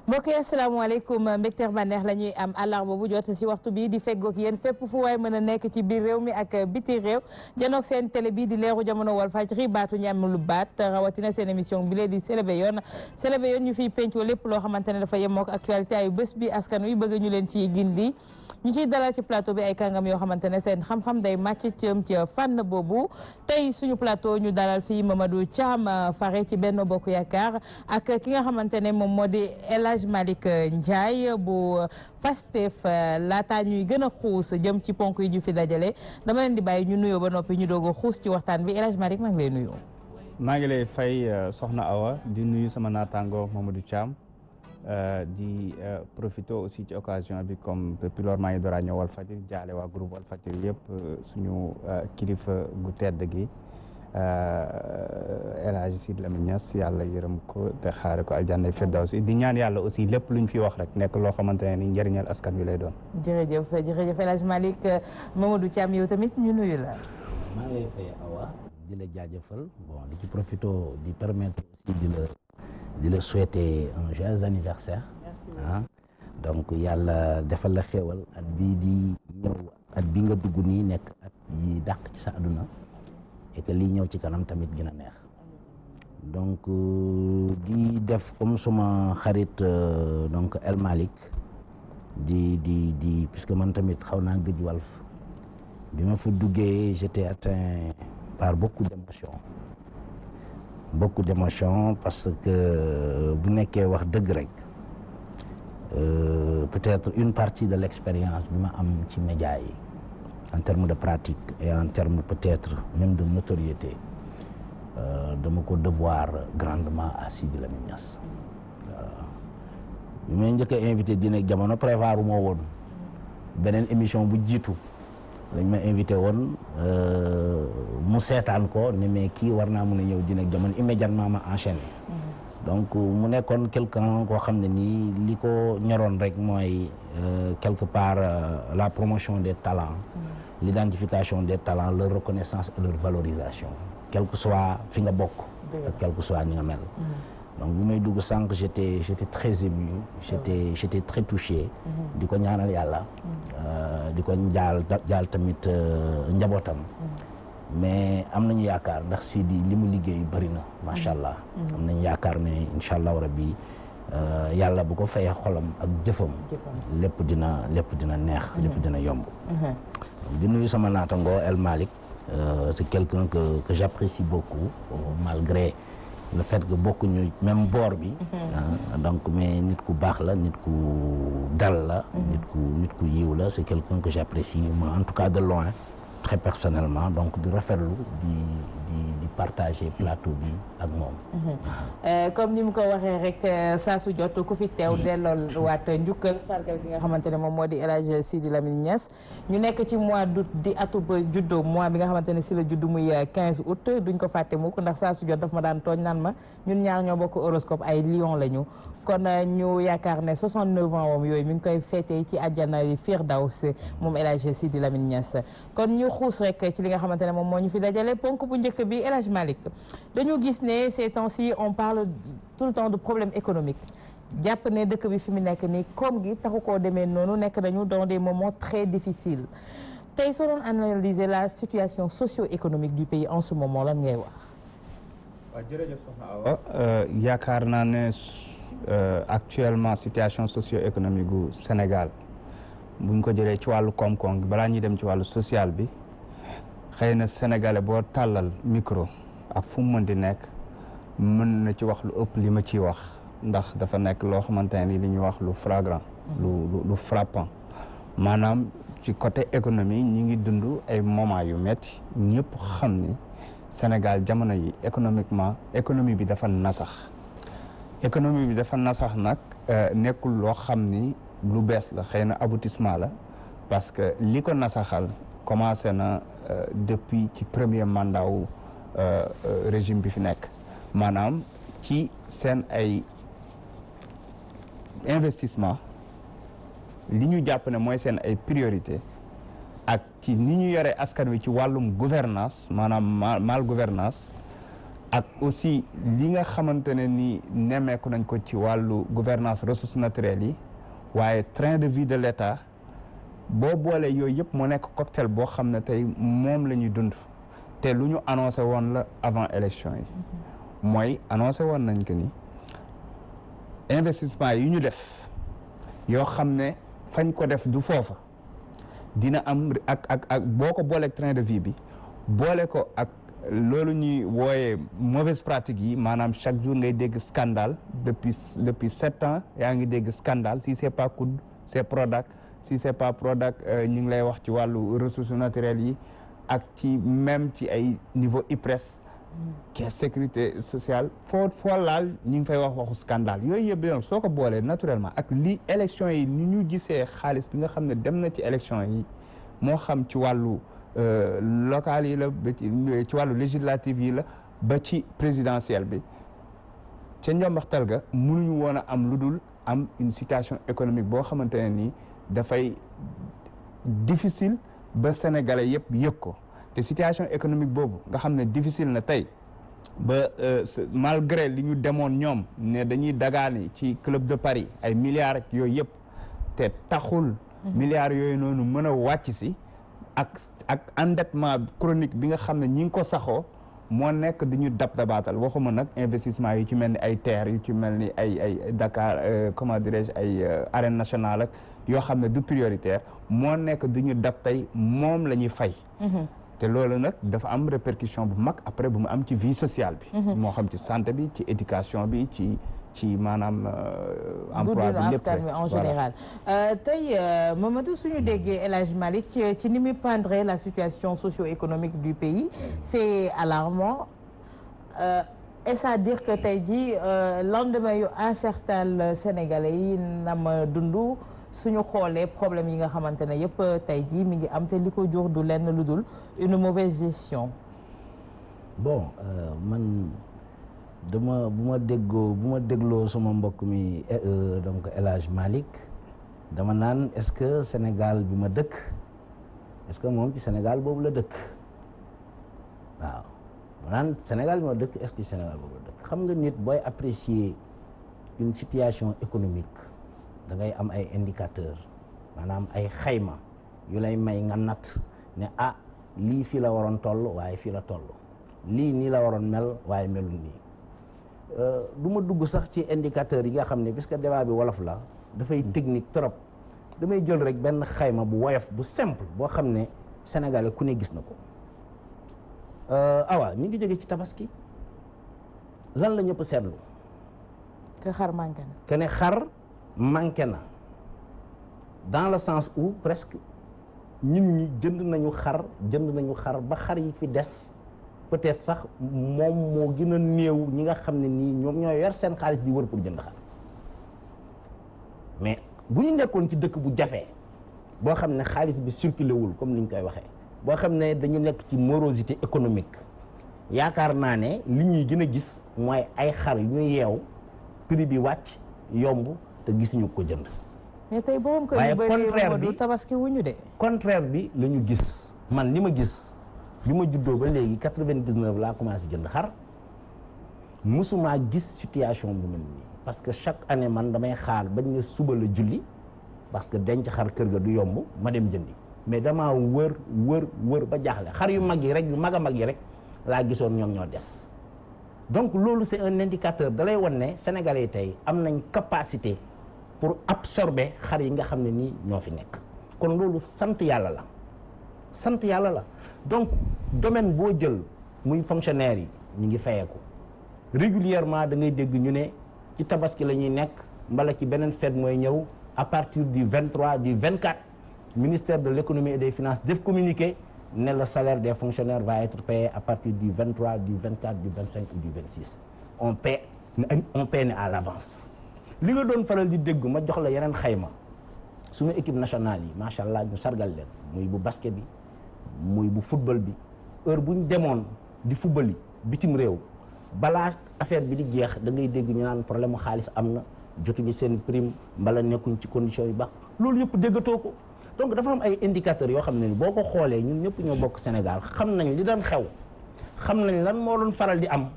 mbokk yi asalaamaaleykum mbégteex bànneex la ñuy am àllarba bu jot si waxtu bii di feggoog yéen fépp fu waay mën a nekk ci biir réew mi ak biti réew janoog seen télé bii di leeru jamono Walfadjri baatu ñam lu baat rawatina seen émission bi lee di Selebe Yoon ñu fiy pencoo lépp loo xamante ne dafa yemook actualité ayu bés bi askan wi bëgg ñu leen ci gindi ñu ciy dalal ci plateau bi ay kàngam yoo xamante ne seen xam-xam day màcc ci fànn boobu tey suñu plateau ñu dalal fii Mamadou Thiam fare ci Benno Bokk Yaakaar ak ki nga xamante ne moom moo di El Hadj Malick Ndiaye bu Pastef laata ñuy gën a xuus jëm ci ponk yi ñu fi dajale dama leen di bàyyi ñu nuyoo ba noppi ñu doog a xuus ci waxtaan bi El Hadj Malick maa ngi lay nuyu. maa ngi lay fay Soxna Awa di nuyu sama naataango Mamadou Thiam di profité aussi ci occasion bi comme depuis lors maa ngi door a ñëw Walfadjri jaale waa groupe Walfadjri yëpp suñu kilifa gu tedd gi El Hadj Sidy Lamine Niass yàlla yërëm ko te xaare ko aljanna firdawsi di ñaan yàlla aussi lépp luñ fi wax rek nekk loo xamante ne ni njëriñal askan wi lay doon. jërëjëf jërëjëf El Hadj Malick Mamadou Thiam yow tamit ñu nuyu la. maa ngi lay fay Awa di la jaajëfal bon di ci profité di permettre aussi di la souhaiter un joyeux anniversaire. Ah donc yàlla defal la xéewal at bii di ñëw at bi nga dugg nii nekk at yi dàq ci sa àdduna et que lii ñëw ci kanam tamit gën a neex donc di def comme suma xarit donc El Malick di puisque man tamit xaw naa gëj Walf bi ma fa duggee j'étais atteint par beaucoup d'émotions parce que bu nekkee wax dëgg rek peut-être une partie de l'expérience bi ma am ci média yi en termes de pratique et en termes peut-être même de notoriété dama ko devoir grandement à Sidy Lamine Niass bi may njëkk a invité Dîner ak Jamono prévoir moo woon beneen émission bu jiitu dañ ma invité woon mu seetaan ko ne mais kii war naa mën a ñëw Dîner ak Jamono immédiatement ma enchaîné donc mu nekkoon quelqu'un koo xam ne nii li ko ñoroon rek mooy quelque part la promotion des talents l'identification des talents leur reconnaissance et leur valorisation quel que soit fi nga bokk ak quel que soit ni nga mel donc bu may dugg sànq j'étais très ému j'étais très touché di ko ñaanal yàlla di ko jaal tamit njabootam mais am nañu yaakaar ndax Sidy li mu liggéey bëri na macha allah am nañu yaakaar ne incha allahu rabbi yàlla bu ko fayee xolam ak jëfam lépp dina neex lépp dina yomb di nuyu sama naatango El Malick c'est quelqu'un que j'apprécie beaucoup malgré le fait que bokkuñu même boor bi donc mais nit ku baax la nit ku dal la nit ku yiw la c'est quelqu'un que j'apprécie moi en tout cas de loin très personnellement donc di rafetlu di partager plateau bi ak moom comme ni mu ko waxee rek saa su jot ku fi teew delloo waat njukkal sargal ki nga xamante ne moom moo di El Hadj Sidy Lamine Niass ñu nekk ci mois d'août di atub juddo mois bi nga xamante ne si la juddu muy 15 août duñ ko fàtte mukk ndax saa su jot daf ma daan tooñ naan ma ñun ñaar ñoo bokk horoscope ay lion lañu kon ñu yaakaar ne 69 ans moom yooyu mi ngi koy féetee ci àjjana Firdaws moom El Hadj Sidy Lamine Niass kon ñu xuus rek ci li nga xamante ne moom moo ñu fi dajale ponk bu njëkk bi El Hadj Malick dañu gis ne ces temps-ci on parle tout le temps de problème économique jàpp ne dëkk bi fi mu nekk nii koom gi taxu koo demee noonu nekk nañu dans des moments très difficiles tey soo doon analyser la situation socio-économique du pays en ce moment lan ngay wax. waaw jërëjëf Soxna Awa yaakaar naa ne actuellement situation socio-économique gu Sénégal buñ ko jëlee ci wàllu koom-koom balaa ñuy dem ci wàllu social bi xëy na sénégalais boo tàllal micro ak fu mu mën di nekk mën na ci wax lu ëpp li ma ciy wax ndax dafa nekk loo xamante ne li ñuy wax lu flagrant lu frappant maanaam ci côté économie ñi ngi dund ay moments yu metti ñëpp xam ni Sénégal jamono yi économie bi dafa nasax nag nekkul loo xam ni lu bees la xëy na aboutissement la parce que li ko nasaxal commencé na depuis ci premier mandat wu régime bi fi nekk maanaam ci seen ay investissement li ñu jàpp ne mooy seen ay priorité ak ci ni ñu yore askan wi ci wàllum gouvernance maanaam mal gouvernance ak aussi li nga xamante ne ni nemmeeku nañ ko ci wàllu gouvernance ressources naturelles yi waaye train de vie de l'État boo boolee yooyu yëpp moo nekk cocktail boo xam ne tey moom la ñuy dund te lu ñu annoncé woon la avant élection yi mooy annoncé woon nañ que ni investissement yi ñu def yoo xam ne fañ ko def du foofa dina am ak boo ko booleeg train de vie bi boole ko ak loolu ñuy wooyee mauvaise pratique yi maanaam chaque jour ngay dégg scandale depuis 7 ans yaa ngi dégg scandale si c'est pas COUD c'est Prodac si c'est pas Prodac ñu ngi lay wax ci wàllu ressources naturelles yi ak ci même ci ay niveau IPRES caisse sécurité sociale foo laal ñu ngi fay wax waxu scandale yooyu yëpp yoon soo ko boolee naturellement ak li élection yi ni ñu gisee xaalis bi nga xam ne dem na ci élection yi moo xam ci wàllu local yi la ba ci wàllu législative yi la ba ci présidentielle bi ca njombaxtal ga mënuñu woon a am lu dul am une situation économique boo xamante ne nii dafay difficile ba sénégalais yëpp yëg ko te situation économique boobu nga xam ne difficile na tey ba malgré li ñu demoon ñoom ne dañuy dagaani ci club de Paris ay milliards ak yooyu yëpp te taxul milliards yooyu noonu mën a wàcc si ak endettement chronique bi nga xam ne ñi ngi ko saxoo moo nekk di ñu dabaatal waxuma nag investissement yu ci mel ni ay terres yu ci mel ni ay Dakar comment dirais-je ay arène nationale ak yoo xam ne du prioritaire moo nekk di ñu dab tey moom la ñuy fay te loolu nag dafa am répercussion bu mag après bu mu am ci vie sociale bi moo xam ci santé bi ci éducation bi ci maanaam emploi bi lépp askan wi en général tey Mamadou suñu déggee El Hadj Malick ci ni muy peindre la situation socio-économique du pays c'est alarmant est-ce à dire que tey jii lendemain yu incertain la Sénégalais yi nam dundu suñu xoolee problème yi nga xamante ne yëpp tey jii mi ngi am te li ko jur du lenn lu dul une mauvaise gestion. Bon man bu ma dégloo sama mbokk mi donc El Hadj Malick dama naan est-ce que Sénégal bi ma dëkk est-ce que moom ci Sénégal boobu la dëkk waaw ma naan Sénégal bi ma dëkk est-ce que Sénégal boobu la dëkk xam nga nit booy apprécier une situation économique da ngay am ay indicateurs maanaam ay xayma yu lay may nga natt ne lii fii la waroon toll waaye fii la toll lii nii la waroon mel waaye melul nii du ma dugg sax ci indicateurs yi nga xam ne puisque débat bi wolof la dafay technique trop damay jël rek benn xayma bu woyof bu simple boo xam ne sénégalais ku ne gis na ko awa ñu ngi jóge ci tabaski lan la ñëpp seetlu que xar manqué na que ne xar manqué na dans le sens où presque ñun ñi jënd nañu xar ba xar yi fi des peut-être sax moom moo gën a néew ñi nga xam ne nii ñoom ñoo yor seen xaalis di wër pour jënd xar mais bu ñu nekkoon ci dëkk bu jafee boo xam ne xaalis bi circulé wul comme ni ñu koy waxee boo xam ne dañu nekk ci morosité économique yaakaar naa ne li ñuy gën a gis mooy ay xar yu ñu yeew prix bi wàcc yomb te gisuñu ko jënd. mais tey borom kër waaye yu bëri du tabaski wuñu de. contraire bi la ñu gis man li ma gis bi ma juddoo ba léegi 99 laa commencé jënd xar musumaa gis situation bu mel nii parce que chaque année man damay xaar bañ ne suba la julli parce que denc xar kër ga du yomb ma dem jëndi mais damaa wër ba jaaxle xar yu mag yi rek yu mag a mag yi rek laa gisoon ñoom ñoo des donc loolu c'est un indicateur da lay wan ne Sénégalais tey am nañ capacité pour absorber xar yi nga xam ne nii ñoo fi nekk kon loolu sant yàlla la donc domaine boo jël muy fonctionnaire yi ñu ngi fayeeku régulièrement da ngay dégg ñu ne ci tabaski la ñuy nekk mbala ci beneen fête mooy ñëw à partir du 23 du 24 ministère de l'économie et des finances def communiqué ne le salaire des fonctionnaires va être payé à partir du 23 du 24 du 25 ou du 26 on paie ne à l'avance li nga doon faral di dégg ma jox la yeneen xayma suñu équipe nationale yi macha allah ñu sargal leen muy bu basket bi muy bu football bi heure bu ñu demoon di football yi bitim réew balaa affaire bi di jeex da ngay dégg ñu naan problème mu xaalis am na jotuñu seen prime mbala nekkuñ ci condition yu baax loolu yëpp déggatoo ko donc dafa am ay indicateurs yoo xam ne boo ko xoolee ñun ñëpp ñoo bokk Sénégal xam nañ li daan xew xam nañ lan moo doon faral di am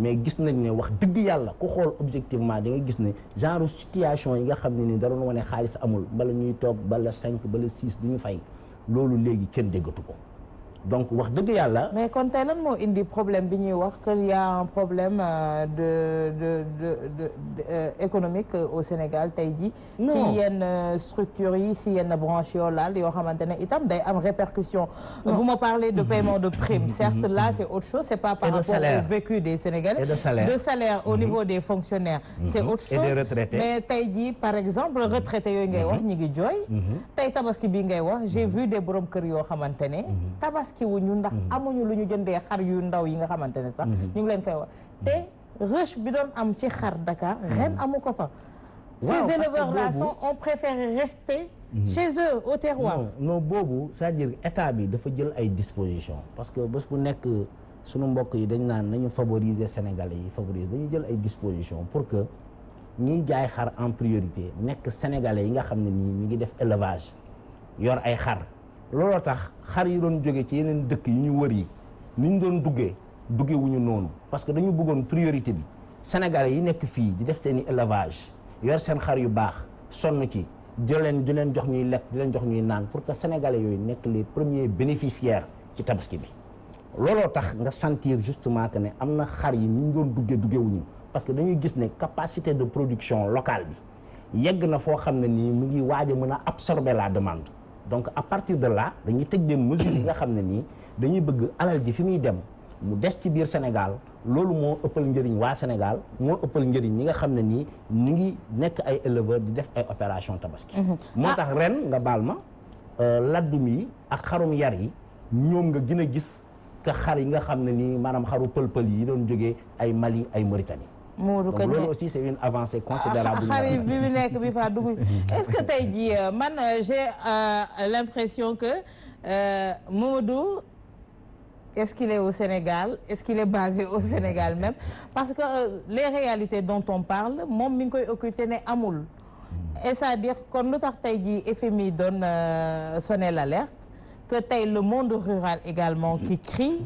mais gis nañ ne wax dëgg yàlla ku xool objectivement da nga gis ne genre situation yi nga xam ne ni da doon wane xaalis amul bala ñuy toog bala 5 bala 6 du ñu fay loolu léegi kenn déggatu ko donc wax dëgg yàlla. mais kon tey lan moo indi problème bi ñuy wax que y a un problème économique au Sénégal tey jii. ci yenn structures yi si yenn branches yoo laal yoo xamante ne itam day am répercussion. vous me parlez de paiement de primes. certes là c'est autre chose c'est pas par rapport au vécu des Sénégalais. et de salaire au niveau des fonctionnaires. c'est autre chose et des retraités. mais tey jii par exemple retraités yooyu ngay wax ñu ngi jooy. tey tabaski bii ngay wax j'ai vu des borom kër yoo xamante ne. tabaski wuñu ndax amuñu lu ñu jëndee xar yu ndaw yi nga xamante ne sax ñu ngi leen koy wax te rush bi doon am ci xar Dakar ren amu ko fa. Ces éleveurs là ont préféré rester chez eux au terroir. non boobu c'est-à-dire état bi dafa jël ay dispositions parce que bés bu nekk sunu mbokk yi dañ naan nañu favoriser Sénégalais yi favoriser dañu jël ay dispositions pour que ñiy jaay xar en priorité nekk Sénégalais yi nga xam ne nii ñu ngi def élevage yor ay xar. looloo tax xar yi doon jóge ci yeneen dëkk yi ñu wër yi ni ñu doon duggee wuñu noonu parce que dañu bëggoon priorité bi Sénégalais yi nekk fii di def seen i élevage yor seen xar yu baax sonn ci di leen jox ñuy lekk di leen jox ñuy naan pour que Sénégalais yooyu nekk les premiers bénéficiaires ci tabaski bi. looloo tax nga sentir justement que ne am na xar yi ni ñu doon duggewuñu parce que dañuy gis ne capacité de production locale bi yegg na foo xam ne nii mu ngi waaj a mën a absorber la demande. donc à partir de là dañuy tëj des mesures yi nga xam ne nii dañuy bëgg alal ji fi muy dem mu des ci biir Sénégal loolu moo ëppal njëriñ waa Sénégal moo ëppal njëriñ ñi nga xam ne nii ñu ngi nekk ay éleveurs di def ay opération tabaski. moo tax ren nga baal ma laddum yi ak xarum yar yi ñoom nga gën a gis que xar yi nga xam ne nii maanaam xaru pël-pël yi doon jógee ay Mali ay Mauritanie. donc loolu aussi c'est une avancée considérable. xarit bi nekk bi fa dugg est-ce que tey jii man j'ai l'impression que Mamadou est-ce qu'il est au Sénégal est-ce qu'il est basé au Sénégal même parce que les réalités dont on parle moom mi ngi koy occulter ne amul et c'est-à-dire kon lu tax tey jii FMI doon sonner l'alerte que tey le monde rural également qui crie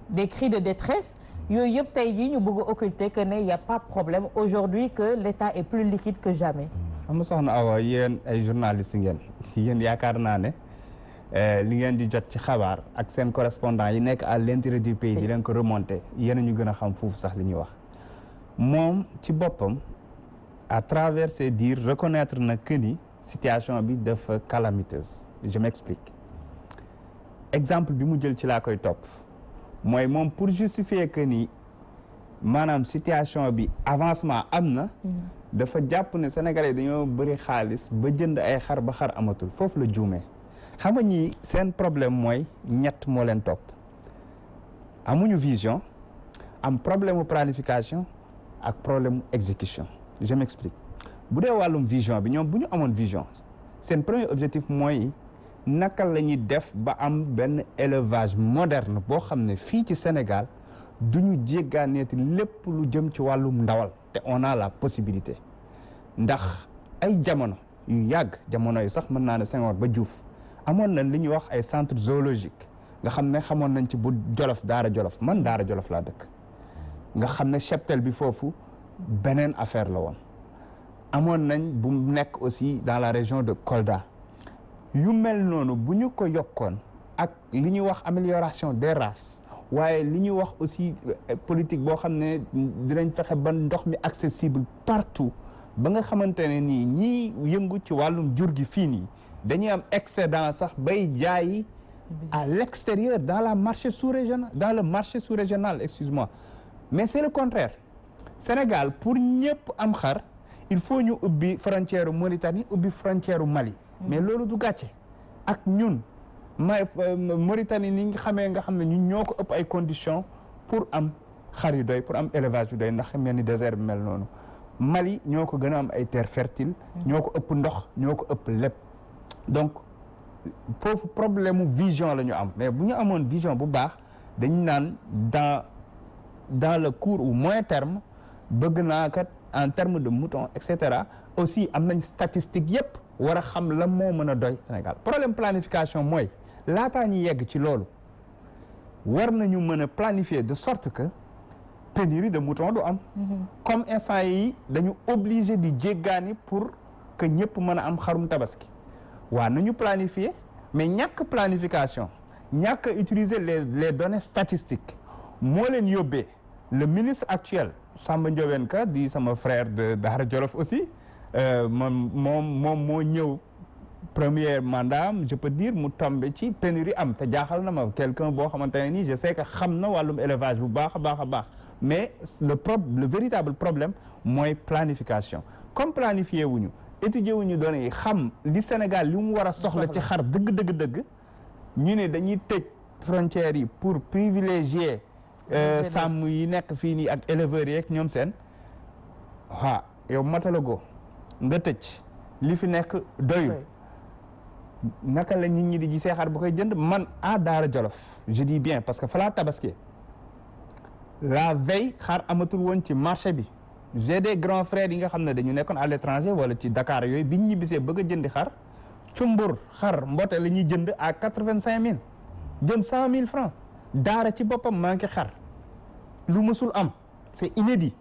des cris de détresse yooyu yëpp tey jii ñu bëgg a occulter que ne y a pas de problème aujourd'hui que l'État est plus liquide que jamais. xam nga soxna Awa yéen ay journalistes ngeen yéen yaakaar naa ne li ngeen di jot ci xabaar ak seen correspondant yi nekk à l'intérieur du pays di leen ko remonter yéen a ñu gën a xam foofu sax li ñuy wax moom ci boppam à travers ses dires reconnaître na que ni situation bi dafa calamiteuse je m'explique exemple bi mu jël ci laa koy topp. mooy moom pour justifier que ni maanaam situation bi avancement am na dafa jàpp ne Sénégalais dañoo bëri xaalis ba jënd ay xar ba xar amatul foofu la juumee xam nga ñi seen problème mooy ñett moo leen topp amuñu vision am problème mu planification ak problème mu exécution je m'explique bu dee wàllum vision bi ñoom bu ñu amoon vision seen premier objectif mooy naka la ñuy def ba am benn élevage moderne boo xam ne fii ci Sénégal du ñu jéggaaneeti lépp lu jëm ci wàllum ndawal te on a la possibilité ndax ay jamono yu yàgg jamono yi sax mën naa ne Senghor ba Diouf amoon nañ li ñuy wax ay centre zoologique nga xam ne xamoon nañ ci bu Jolof Daara Jolof man Daara Jolof laa dëkk nga xam ne cheptel bi foofu beneen affaire la woon amoon nañ bu nekk aussi dans la région de Kolda yu mel noonu bu ñu ko yokkoon ak li ñuy wax amélioration des races waaye li ñuy wax aussi politique boo xam ne dinañ fexe ba ndox mi accessible partout ba nga xamante ne nii ñii yëngu ci wàllum jur gi fii nii dañuy am excédent sax bay jaayi à l'extérieur dans le marché sous-régional excuse-moi mais c'est le contraire Sénégal pour ñëpp am xar il faut ñu ubbi frontière Mauritanie ubbi frontière Mali mais loolu du gàcce ak ñun Mauritanie ni nga xam ne ñun ñoo ko ëpp ay conditions pour am xar yu doy pour am élevage yu doy ndax mel ni désert bi mel noonu Mali ñoo ko gën a am ay terres fertiles ñoo ko ëpp ndox ñoo ko ëpp lépp donc foofu problème mu vision la ñu am mais bu ñu amoon vision bu baax dañu naan dans le court ou moyen terme bëgg naa kat en termes de moutons et cetera aussi am nañ statistique yépp war a xam la moo mën a doy Sénégal problème planification mooy laataa ñu yegg ci loolu war nañu mën a planifier de sorte que pénurie de mouton du am. comme instant yi dañu obligé di jéggaani pour que ñëpp mën a am xarum tabaski. waaw nañu planifier mais ñàkk planification ñàkk utiliser les données statistiques moo leen yóbbee le ministre actuel Samba Ndiobène Ka di sama frère de Daara Jolof aussi moom moo ñëw premier mandat am je peux dire mu tombé ci pénurie am te jaaxal na ma quelqu'un boo xamante ne nii je sais que xam na wàllum élevage bu baax a baax a baax mais le véritable problème mooy planification comme planifié wuñu étudier wuñu données yi xam li Sénégal li mu war a soxla ci xar dëgg ñu ne dañuy tëj frontières yi pour privilégier sàmm yi nekk fii nii ak éleveurs yi ak ñoom seen waaw yow matalago nga tëj li fi nekk doyul naka la nit ñi di gisee xar bu koy jënd man à Daara Jolof je dis bien parce que fa laa tabaski la veille xar amatul woon ci marché bi j'ai des grands frères yi nga xam ne dañu nekkoon à l'étranger wala ci Dakar yooyu biñ ñibbisee bëgg a jëndi xar cumbur xar mboote la ñuy jënd à 85 000 jëm 100 000 francs daara ci boppam manqué xar lu mësul am c'est inédit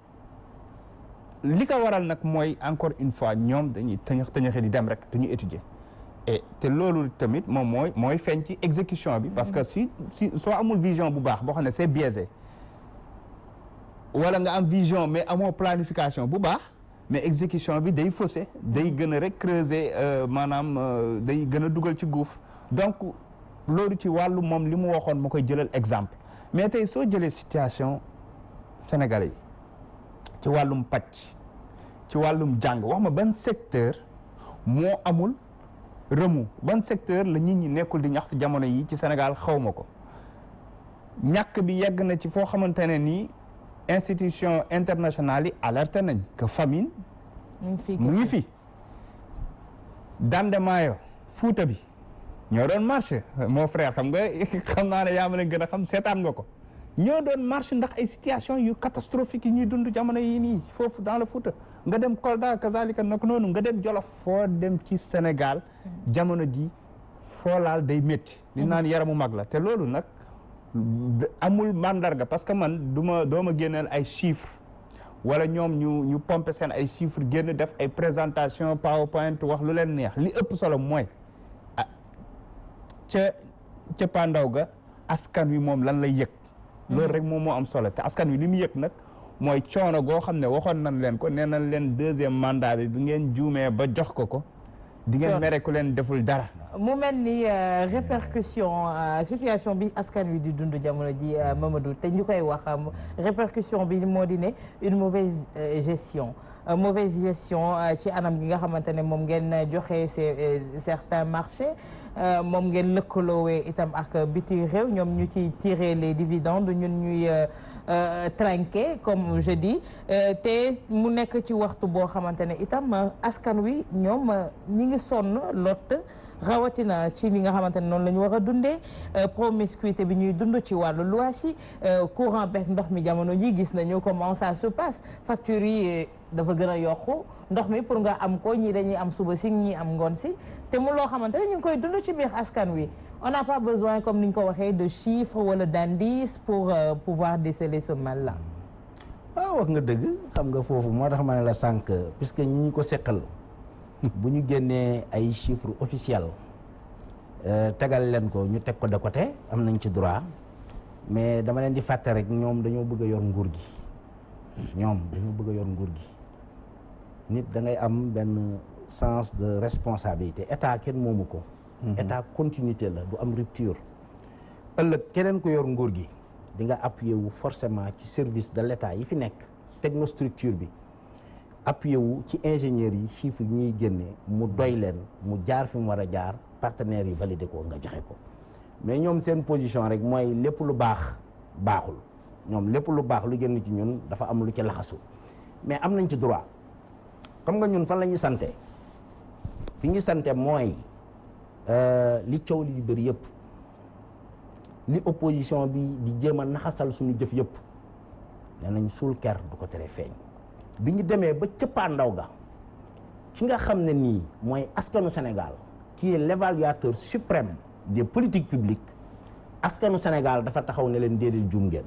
li ko waral nag mooy encore une fois ñoom dañuy tëñaxe di dem rek dañuy étudier et te loolu tamit moom mooy feeñ ci exécution bi parce que si soo amul vision bu baax boo xam ne c'est biaisé wala nga am vision mais amoo planification bu baax mais exécution bi day faussé day gën a rek creuser maanaam day gën a dugal ci guuf donc loolu ci wàllu moom li mu waxoon ma koy jëlal exemple mais tey soo jëlee situation sénégalais yi ci wàllum pàcc ci wàllum jàng wax ma ban secteur moo amul remous ban secteur la nit ñi nekkul di ñaxtu jamono yi ci Sénégal xaw ma ko ñàkk bi yegg na ci foo xamante ne nii institution internationale yi alerté nañ que famine mu ngi fi Dande Maayo Fuuta bi ñoo doon marché mon frère xam naa ne yaa ma leen gën a xam seetaan nga ko ñoo doon marché ndax ay situation yu catastrophique yi ñuy dund jamono yi nii foofu dans le Fouta nga dem Kolda kazalika nag noonu nga dem Jolof foo dem ci Sénégal jamono ji foo laal day métti li naan yaramu mag la te loolu nag amul mandarga parce que man doo ma génneel ay chiffres wala ñoom ñu pomper seen ay chiffres génn def ay présentation PowerPoint wax lu leen neex li ëpp solo mooy ca pandaw ga askan wi moom lan lay yëg loolu rek moom moo am solo te askan wi li mu yëg nag mooy coono goo xam ne waxoon nañ leen ko nee nañ leen deuxième mandat bi ngeen juumee ba jox ko di ngeen mere ku leen deful dara. mu mel ni répercussion situation bi askan wi di dund jamono ji Mamadou te ñu koy wax répercussion bi moo di ne une mauvaise gestion ci anam gi nga xamante ne moom ngeen joxe certains marchés moom ngeen lëkkaloowee itam ak biti réew ñoom ñu ci tirer les dividendes ñun ñuy trinquer comme je dis te mu nekk ci waxtu boo xamante ne itam askan wi ñoom ñi ngi sonn lot rawatina ci li nga xamante ne noonu la ñu war a dundee promiscuité bi ñuy dund ci wàllu loyer yi courant beeg ndox mi jamono ji gis nañu comment ça se passe factures yi dafa gën a yokku ndox mi pour nga am ko ñii dañuy am suba si ñii am ngoon si te mu loo xamante ne ñu ngi koy dund ci biir askan wi on n'a pas besoin comme ni ñu ko waxee de chiffres wala d'indices pour pouvoir déceler ce mal là. waaw wax nga dëgg xam nga foofu moo tax ma ne la sànq puisque ñi ñu ko seqal bu ñu génnee ay chiffres officiels tegal leen ko ñu teg ko de côté am nañ ci droit mais dama leen di fàtte rek ñoom dañoo bëgg a yor nguur gi nit da ngay am benn sens de responsabilité état kenn moomu ko. état continuité la du am rupture. ëllëg keneen ko yor nguur gi di nga appuyer wu forcément ci service de l'état yi fi nekk technostructure bi appuyer wu ci ingénieurs yi chiffres yi ñuy génnee mu doy leen mu jaar fi mu war a jaar partenaires yi valider ko nga joxe ko mais ñoom seen position rek mooy lépp lu baax baaxul ñoom lépp lu baax lu génn ci ñun dafa am lu ci laxasu mais am nañ ci droit xam nga ñun fan la ñuy sante fi ñu sante mooy li coow li bëri yëpp li opposition bi di jéem a naxasal suñu jëf yëpp danañ suul ker du ko tere feeñ bi ñu demee ba cëppaandaw ga ki nga xam ne nii mooy askanu Sénégal qui est l'évaluateur suprême des politiques publiques askanu Sénégal dafa taxaw ne leen déedéet juum ngeen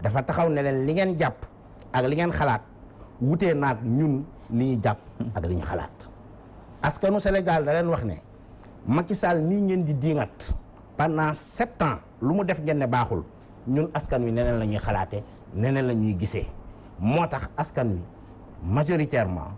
dafa taxaw ne leen li ngeen jàpp ak li ngeen xalaat wutee naag ñun li ñu jàpp ak li ñu xalaat askanu Sénégal da leen wax ne Macky Sall nii ngeen di diingat pendant 7 ans lu mu def ngeen ne baaxul ñun askan wi neneen la ñuy xalaate neneen la ñuy gisee moo tax askan wi majoritairement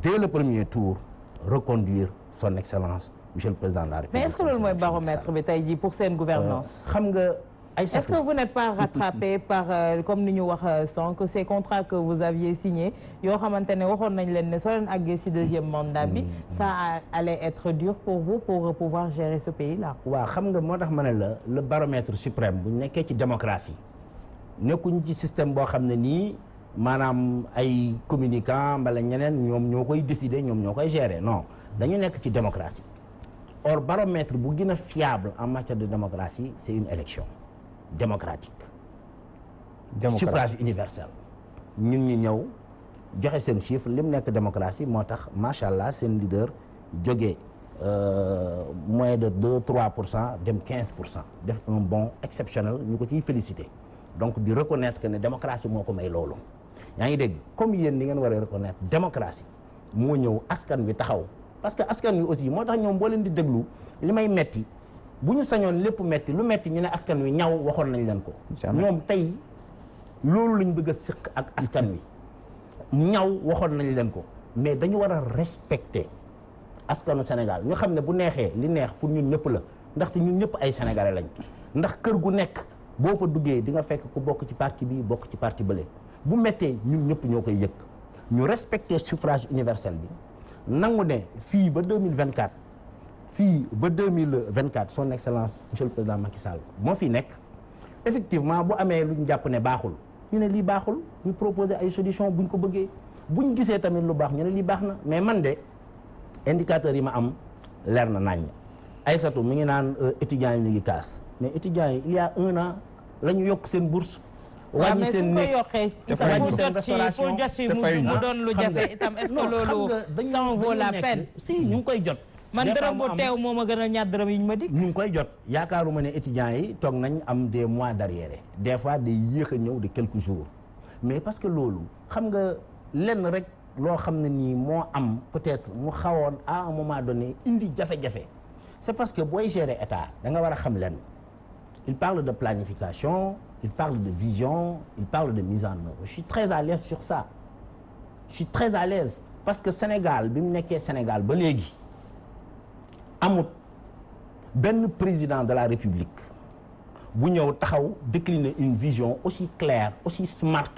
dès le premier tour reconduire son excellence monsieur le président de la République. Mais est-ce que loolu mooy baromètre bi tey jii pour seen gouvernance xam nga est-ce que vous n'êtes pas rattrapé par comme ni ñu wax sànq ces contrats que vous aviez signés yoo xamante ne waxoon nañ leen ne soo leen àggee ci deuxième mandat bi ça allait être dur pour vous pour pouvoir gérer ce pays-là. waaw xam nga moo tax ma ne la le baromètre suprême bu nekkee ci démocratie nekkuñ ci système boo xam ne nii maanaam ay communicants mbala ñeneen ñoom ñoo koy décider ñoom ñoo koy gérer non dañu nekk ci démocratie or baromètre bu gën a fiable en matière de démocratie c'est une élection démocratique. Suffrage universel ñun ñi ñëw joxe seen chiffre li mu nekk démocratie moo tax macha allah seen leader jógee moins de 2-3% dem 15% def un bond exceptionnel ñu ko ciy féliciter donc di reconnaître que ne démocratie moo ko may loolu. yaa ngi dégg comme yéen ni ngeen war a reconnaître démocratie moo ñëw askan wi taxaw parce que askan wi aussi moo tax ñoom boo leen di déglu li may metti bu ñu sañoon lépp metti lu metti ñu ne askan wi ñaw waxoon nañ leen ko. ñoom tey loolu lañ bëgg a sëq ak askan wi ñaw waxoon nañ leen ko mais dañu war a respecter askanu Sénégal ñu xam ne bu neexee li neex pour ñun ñëpp la ndaxte ñun ñëpp ay sénégalais lañ ndax kër gu nekk boo fa duggee di nga fekk ku bokk ci parti bi bokk ci parti bële bu mettee ñun ñëpp ñoo koy yëg ñu respecter suffrage universel bi nangu ne fii ba 2024 fii ba 2024 son excellence monsieur le président Macky Sall moo fi nekk effectivement bu amee lu ñu jàpp ne baaxul ñu ne lii baaxul ñu proposer ay solution buñ ko bëggee buñ gisee tamit lu baax ñu ne lii baax na mais man de indicateurs yi ma am leer na naññ Aïssatou mi ngi naan étudiants yi ñu ngi kaas mais étudiants yi il y a 1 an la ñu yokk seen bourse wàññi seen nekk wàññi seen restauration mu doon lu jafe itam est-ce que loolu ça en vaut la peine si ñu ngi koy jot man dërëm bu teew moo ma gën a ñaar dërëm yi ñu ma dig ñu ngi koy jot yaakaaruma ne étudiants yi toog nañ am des mois d'arriéré des fois day yéex a ñëw de quelques jours mais parce que loolu xam nga lenn rek loo xam ne nii moo am peut-être mu xawoon à un moment donné indi jafe-jafe c'est parce que booy gérer état da nga war a xam lenn il parle de planification il parle de vision il parle de mise en œuvre je suis très à l'aise sur ça je suis très à l'aise parce que Sénégal bi mu nekkee Sénégal ba léegi amut benn président de la République bu ñëw taxaw décliner une vision aussi claire aussi smart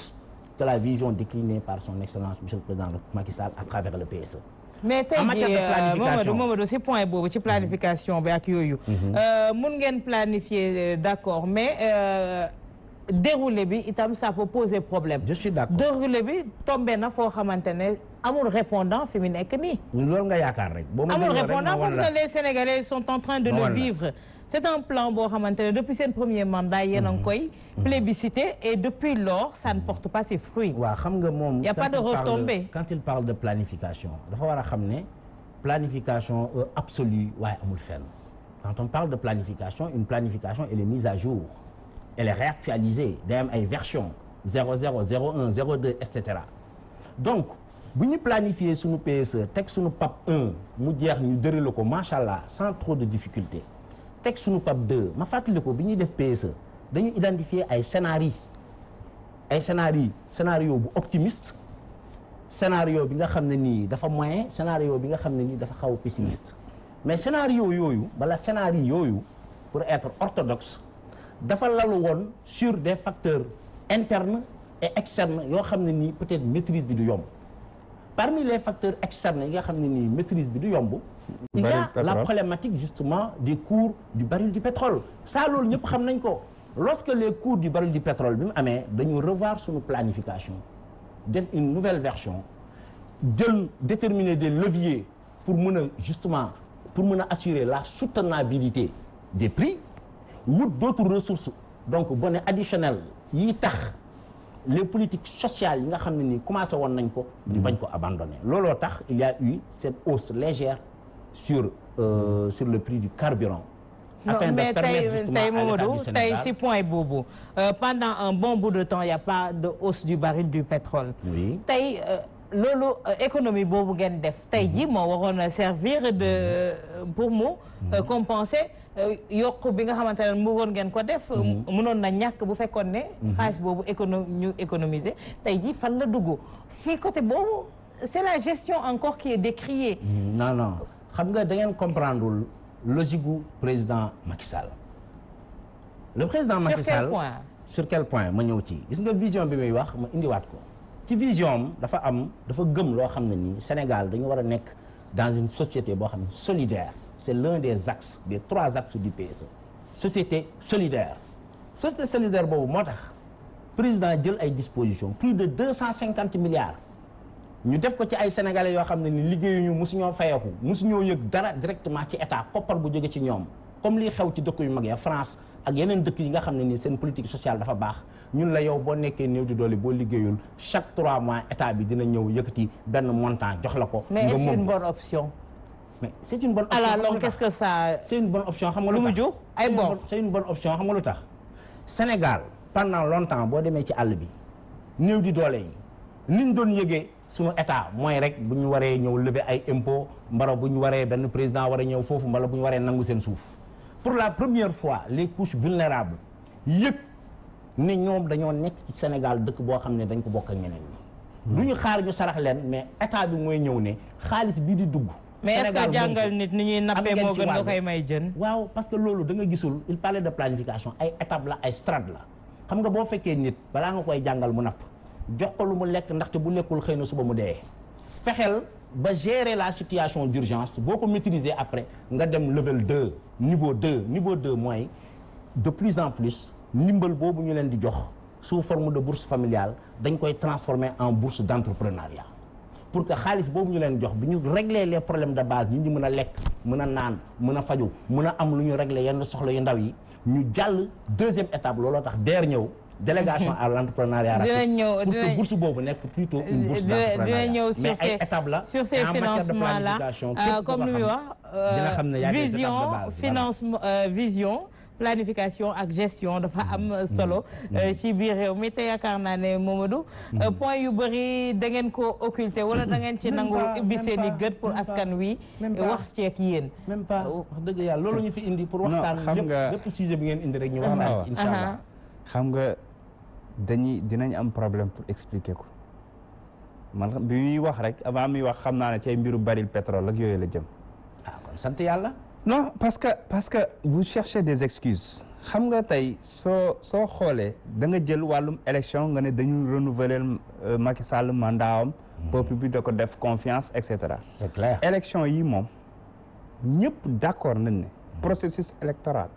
que la vision déclinée par son excellence monsieur le président Macky Sall à travers le PSE. mais tey jii Mamadou si point boobu ci planification bi ak yooyu. mun ngeen planifier d'accord mais déroulé bi itam ça peut poser problème. je suis d'accord déroulé bi tombé na foo xamante ne amul répondant fi mu nekk nii. loolu nga yaakaar rek. amul répondant parce que les Sénégalais sont en train de le vivre. c'est un plan boo xamante ne depuis seen premier mandat yéen a ngi koy plébiscité et depuis lors ça ne porte pas ses fruits. waaw xam nga moom. y a pas de retombée. quand il parle de planification dafa war a xam ne planification absolue waaye amul fenn quand on parle de planification une planification elle est mise à jour elle est réactualisée day am ay versions 00 01 02 et cetera donc bu ñu planifier suñu PSE teg suñu PAP 1 mu jeex ñu déroulé ko macha allah sans trop de difficultés. teg suñu PAP 2 ma fàttali ko bi ñuy def PSE dañu identifier ay scénario bu optimiste scénario bi nga xam ne nii dafa moyen scénario bi nga xam ne nii dafa xaw a pessimiste mais scénario yooyu wala scénario yooyu pour être orthodoxe dafa lalu woon sur des facteurs internes et externes yoo xam ne nii peut-être maîtrise bi du yomb parmi les facteurs externes yi nga xam ne nii maîtrise bi du yomb il y a la problématique justement des cours du baril du pétrole ça loolu ñëpp xam nañ ko lorsque les cours du baril du pétrole bi mu amee dañu revoir suñu planification def une nouvelle version déterminer des leviers pour mën a justement pour mën a assurer la soutenabilité des prix wut d'autres ressources donc bonne additionnelles yi tax les politiques sociales yi nga xam ne nii commencé woon nañ ko ñu bañ ko abandonner looloo tax il y a eu cette hausse légère sur le prix du carburant afin de permettre justement à l'État du Sénégal. tey si point boobu pendant un bon bout de temps il y a pas de hausse du baril du pétrole. oui tey loolu économie boobu ngeen def tey ji moo waroon a servir de pour mu compenser yokk bi nga xamante ne mu woon ngeen ko def. mënoon na ñàkk bu fekkoon ne. xaalis boobu ñu économiser tey ji fan la dugg si côté boobu c'est la gestion encore qui est décriée. non xam nga da ngeen comprendre logique gu président Macky Sall. le président Macky Sall sur quel point ma ñëw ci gis nga vision bi muy wax ma indiwaat ko. ci vision dafa gëm loo xam ne nii Sénégal dañu war a nekk dans une société boo xam ne solidaire c'est l'un des axes des 3 axes du PSE société solidaire boobu moo tax président jël ay dispositions plus de 250 milliards ñu def ko ci ay sénégalais yoo xam ne ni liggéeyuñu mosuñoo fayeeku mosuñoo yëg dara directement ci état koppar bu jóge ci ñoom comme lii xew ci dëkk yu mag ya France ak yeneen dëkk yi nga xam ne nii seen politique sociale dafa baax ñun la yow boo nekkee néew di doole boo liggéeyul chaque 3 mois état bi dina ñëw yëkkati benn montant jox la ko. mais est-ce une bonne option. mais c'est une bonne option. à la longue qu'est-ce que ça. c'est une bonne option xam nga lu tax lu mu jur ay bor. c'est une bonne option xam nga lu tax. Sénégal pendant longtemps boo demee ci àll bi néew di doole yi ni ñu doon yëgee suñu état mooy rek bu ñu waree ñëw lever ay impôts mbala bu ñu waree benn président war a ñëw foofu mbala bu ñu waree nangu seen suuf. pour la première fois les couches vulnérables yëg ne ñoom dañoo nekk ci Sénégal dëkk boo xam ne dañ ko bokk ak ñeneen ñi. du ñu xaar ñu sarax leen mais état bi mooy ñëw ne xaalis bii di dugg. mais est-ce que jàngal nit ni ñuy nappee moo gën nga koy may jën. waaw parce que loolu da nga gisul il parlait de planification ay étapes la ay strate la xam nga boo fekkee nit balaa nga koy jàngal mu napp jox ko lu mu lekk ndaxte bu lekkul xëy na suba mu dee. fexeel ba gérer la situation d'urgence boo ko maîtriser après nga dem level 2 niveau 2 mooy de plus en plus ndimbal boobu ñu leen di jox sous forme de bourse familiale dañ koy transformer en bourse d'entrepreneuriat pour que xaalis boobu ñu leen jox bi ñu régler les problèmes de base ñu mën a lekk mën a naan mën a faju mën a am lu ñu régler yenn soxla yu ndaw yi ñu jàll deuxième étape looloo tax DER ñëw délégation à l'entrepreneuriat rapide pour que bourse boobu nekk plutôt une bourse d'entrepreneuriat mais ay étapes la sur ces financements là comme lu muy wax vision planification ak gestion dafa am solo ci biir réew mi te yaakaar naa ne Mamadou point yu bëri da ngeen ko occulter wala da ngeen ci nangul ubbi seen i gët pour askan wi wax ci ak yéen même pas wax dëgg yàlla loolu ñu fi indi pour waxtaan lépp sujet bi ngeen indi rek ñu waxtaan ci inshallah xam nga dinañ am problème pour expliquer ko man bi muy wax rek avant muy wax xam naa ne ci ay mbiru baril pétrole ak yooyu la jëm kon sant yàlla non parce que vous cherchez des excuses xam nga tey soo xoolee da nga jël wàllum élection nga ne dañu renouveler Macky Sall mandatam peuple bi da ko def confiance et cetera. c'est clair élection yi moom ñëpp d'accord nañ ne processus électoral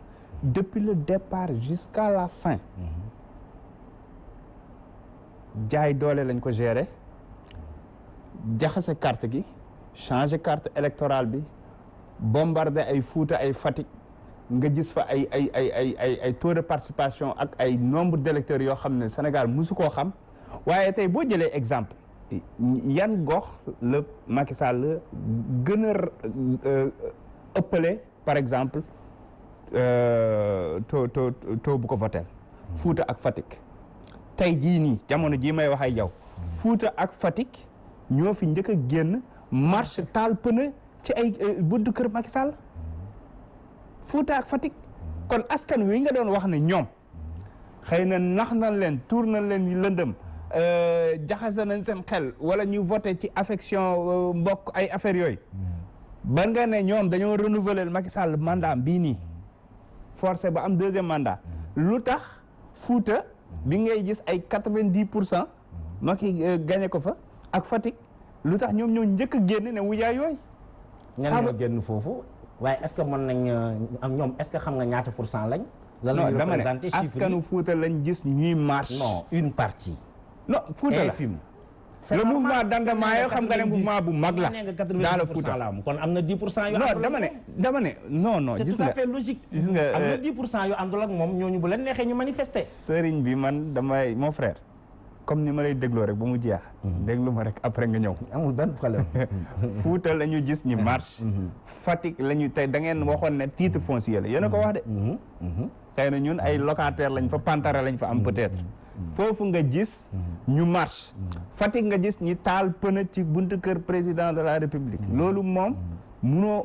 depuis le départ jusqu'à la fin jaay doole lañ ko gérer jaxase carte gi changer carte électorale bi bombardé ay Fouta ay Fatick nga gis fa ay taux de participation ak ay nombre d'électeurs yoo xam ne Sénégal musu koo xam waaye tey boo jëlee exemple yan gox la Macky Sall gën a ëppale par exemple taux bu ko voté Fouta ak Fatick tey jii nii jamono jii may wax ay yow Fouta ak Fatick ñoo fi njëkk a génn marche taal pneu ci ay buddu kër Macky Sall Fouta ak Fatick kon askan wi nga doon wax ne ñoom xëy na nax nañ leen tuur nañ leen lëndëm jaxase nañ seen xel wala ñu voté ci affection mbokk ay affaires yooyu ba nga ne ñoom dañoo renouveler Macky Sall mandat bii nii forcé ba am deuxième mandat lu tax Fouta bi ngay gis ay 90% Macky gagné ko fa ak Fatick lu tax ñoom ñoo njëkk a génn ne wuyaay yooyu ñan ñoo génn foofu waaye est-ce que mën nañ ñoom est-ce que xam nga ñaata % lañ. lan la ñu représenté chiffre askanu Fouta lañ gis ñuy marche. non une partie. non Fouta la le mouvement Dandamayo xam nga ne mouvement bu mag la. dans le Fouta kon am na 10% yu. non dama ne non c'est tout à fait logique. gis nga am na 10% yu àndul ak moom ñooñu bu leen neexee ñu manifester. sëriñ bi man damay mon frère comme ni ma lay dégloo rek ba mu jeex. déglu ma rek après nga ñëw. amul benn problème. Fuuta la ñu gis ñi marche. Fatick la ñu tey da ngeen waxoon ne titre foncier la yéen a ko wax de. xëy na ñun ay locataire lañ fa pantare lañ fa am peut-être. foofu nga gis ñu marche. Fatick nga gis ñi taal pëna ci buntu kër président de la République. loolu moom munoo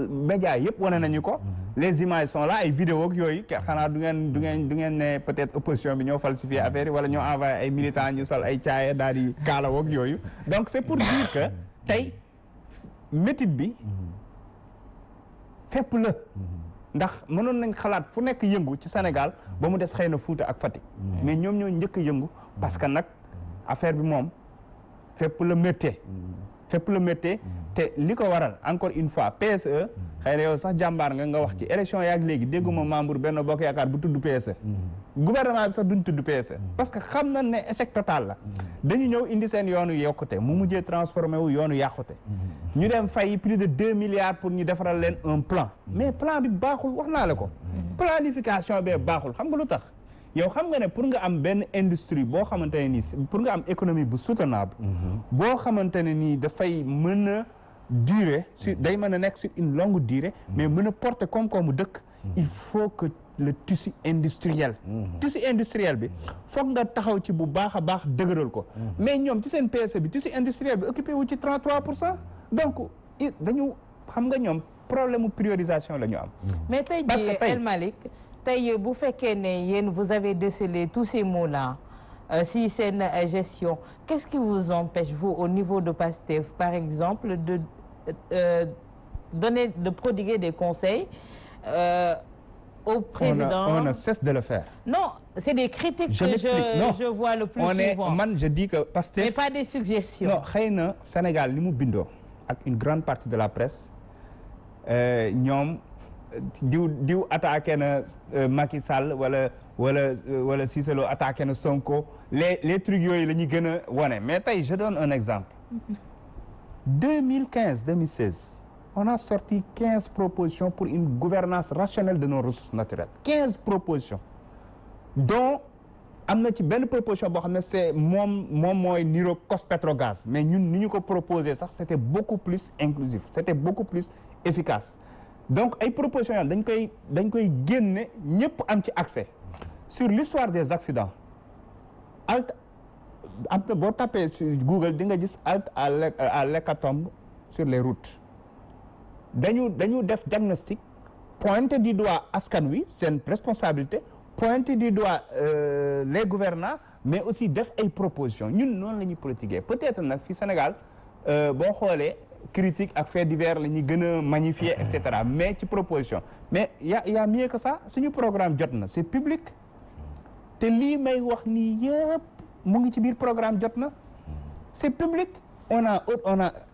média yëpp wane nañu ko. les images sont là ay vidéo ak yooyu xanaa du ngeen ne peut-être opposition bi ñoo falsifié affaire yi wala ñoo envoyé ay militants ñu sol ay caaya daal di kaalaw ak yooyu donc c'est pour dire que tey métit bi fépp la ndax mënoon nañ xalaat fu nekk yëngu ci Sénégal ba mu des xëy na Fuuta ak Fatick mais ñoom ñoo njëkk a yëngu parce que nag affaire bi moom fépp la méttee te li ko waral encore une fois PSE xëy na yow sax jàmbaar nga wax ci élection yaag léegi dégguma membre Benno Bokk Yaakaar bu tudd PSE gouvernement bi sax duñ tudd PSE parce que xam na ne échec total la dañu ñëw indi seen yoonu yokkute mu mujjee transformé wu yoonu yàqute ñu dem fay plus de 2 milliards pour ñu defaral leen un plan mais plan bi baaxul wax naa la ko planification bee baaxul xam nga lu tax yow xam nga ne pour nga am benn industrie boo xamante ne nii pour nga am économie bu soutenable boo xamante ne nii dafay mën a durer day mën a nekk sur une longue durée mais mën a porter koom-koomu dëkk il faut que le tissu industriel bi foog nga taxaw ci bu baax a baax dëgëral ko mais ñoom ci seen PSE bi tissu industriel bi occupé wu ci 33% donc dañu xam nga ñoom problème priorisation la ñu am mais tey jii El Malick tey bu fekkee ne yéen vous avez décelé tous ces mots-là si seen gestion qu'est-ce qui vous empêche vous au niveau de PASTEF par exemple de prodiguer des conseils au président on ne cesse de le faire non c'est des critiques je vois le plus souvent je dis que PASTEF mais pas des suggestions non xëy na Sénégal li mu bindoo ak une grande partie de la presse ñoom diw attaqué na Macky Sall wala Cissé Lo attaqué na Sonko les trucs yooyu la ñu gën a wane mais tey je donne un exemple 2015-2016 on a sorti 15 propositions pour une gouvernance rationnelle de nos ressources naturelles 15 propositions dont am na ci benn proposition boo xam ne c'est moom mooy niro COS-Petrogaz mais ñun ni ñu ko proposé sax c'était beaucoup plus inclusif c'était beaucoup plus efficace donc ay propositions yoo dañ koy génne ñëpp am ci accès sur l'histoire des accidents boo tapé sur Google di nga gis halte à l'hécatombe sur les routes dañu def diagnostic pointer du doigt askan wi seen responsabilité pointer du doigt les gouvernants mais aussi def ay propositions ñun noonu la ñuy politiquer peut-être nag fii Sénégal boo xoolee critique ak fait divers la ñuy gën a magnifier et cetera mais ci proposition mais y a mieux que ça suñu programme jot na c'est public te lii may wax nii yëpp mu ngi ci biir programme jot na c'est public on a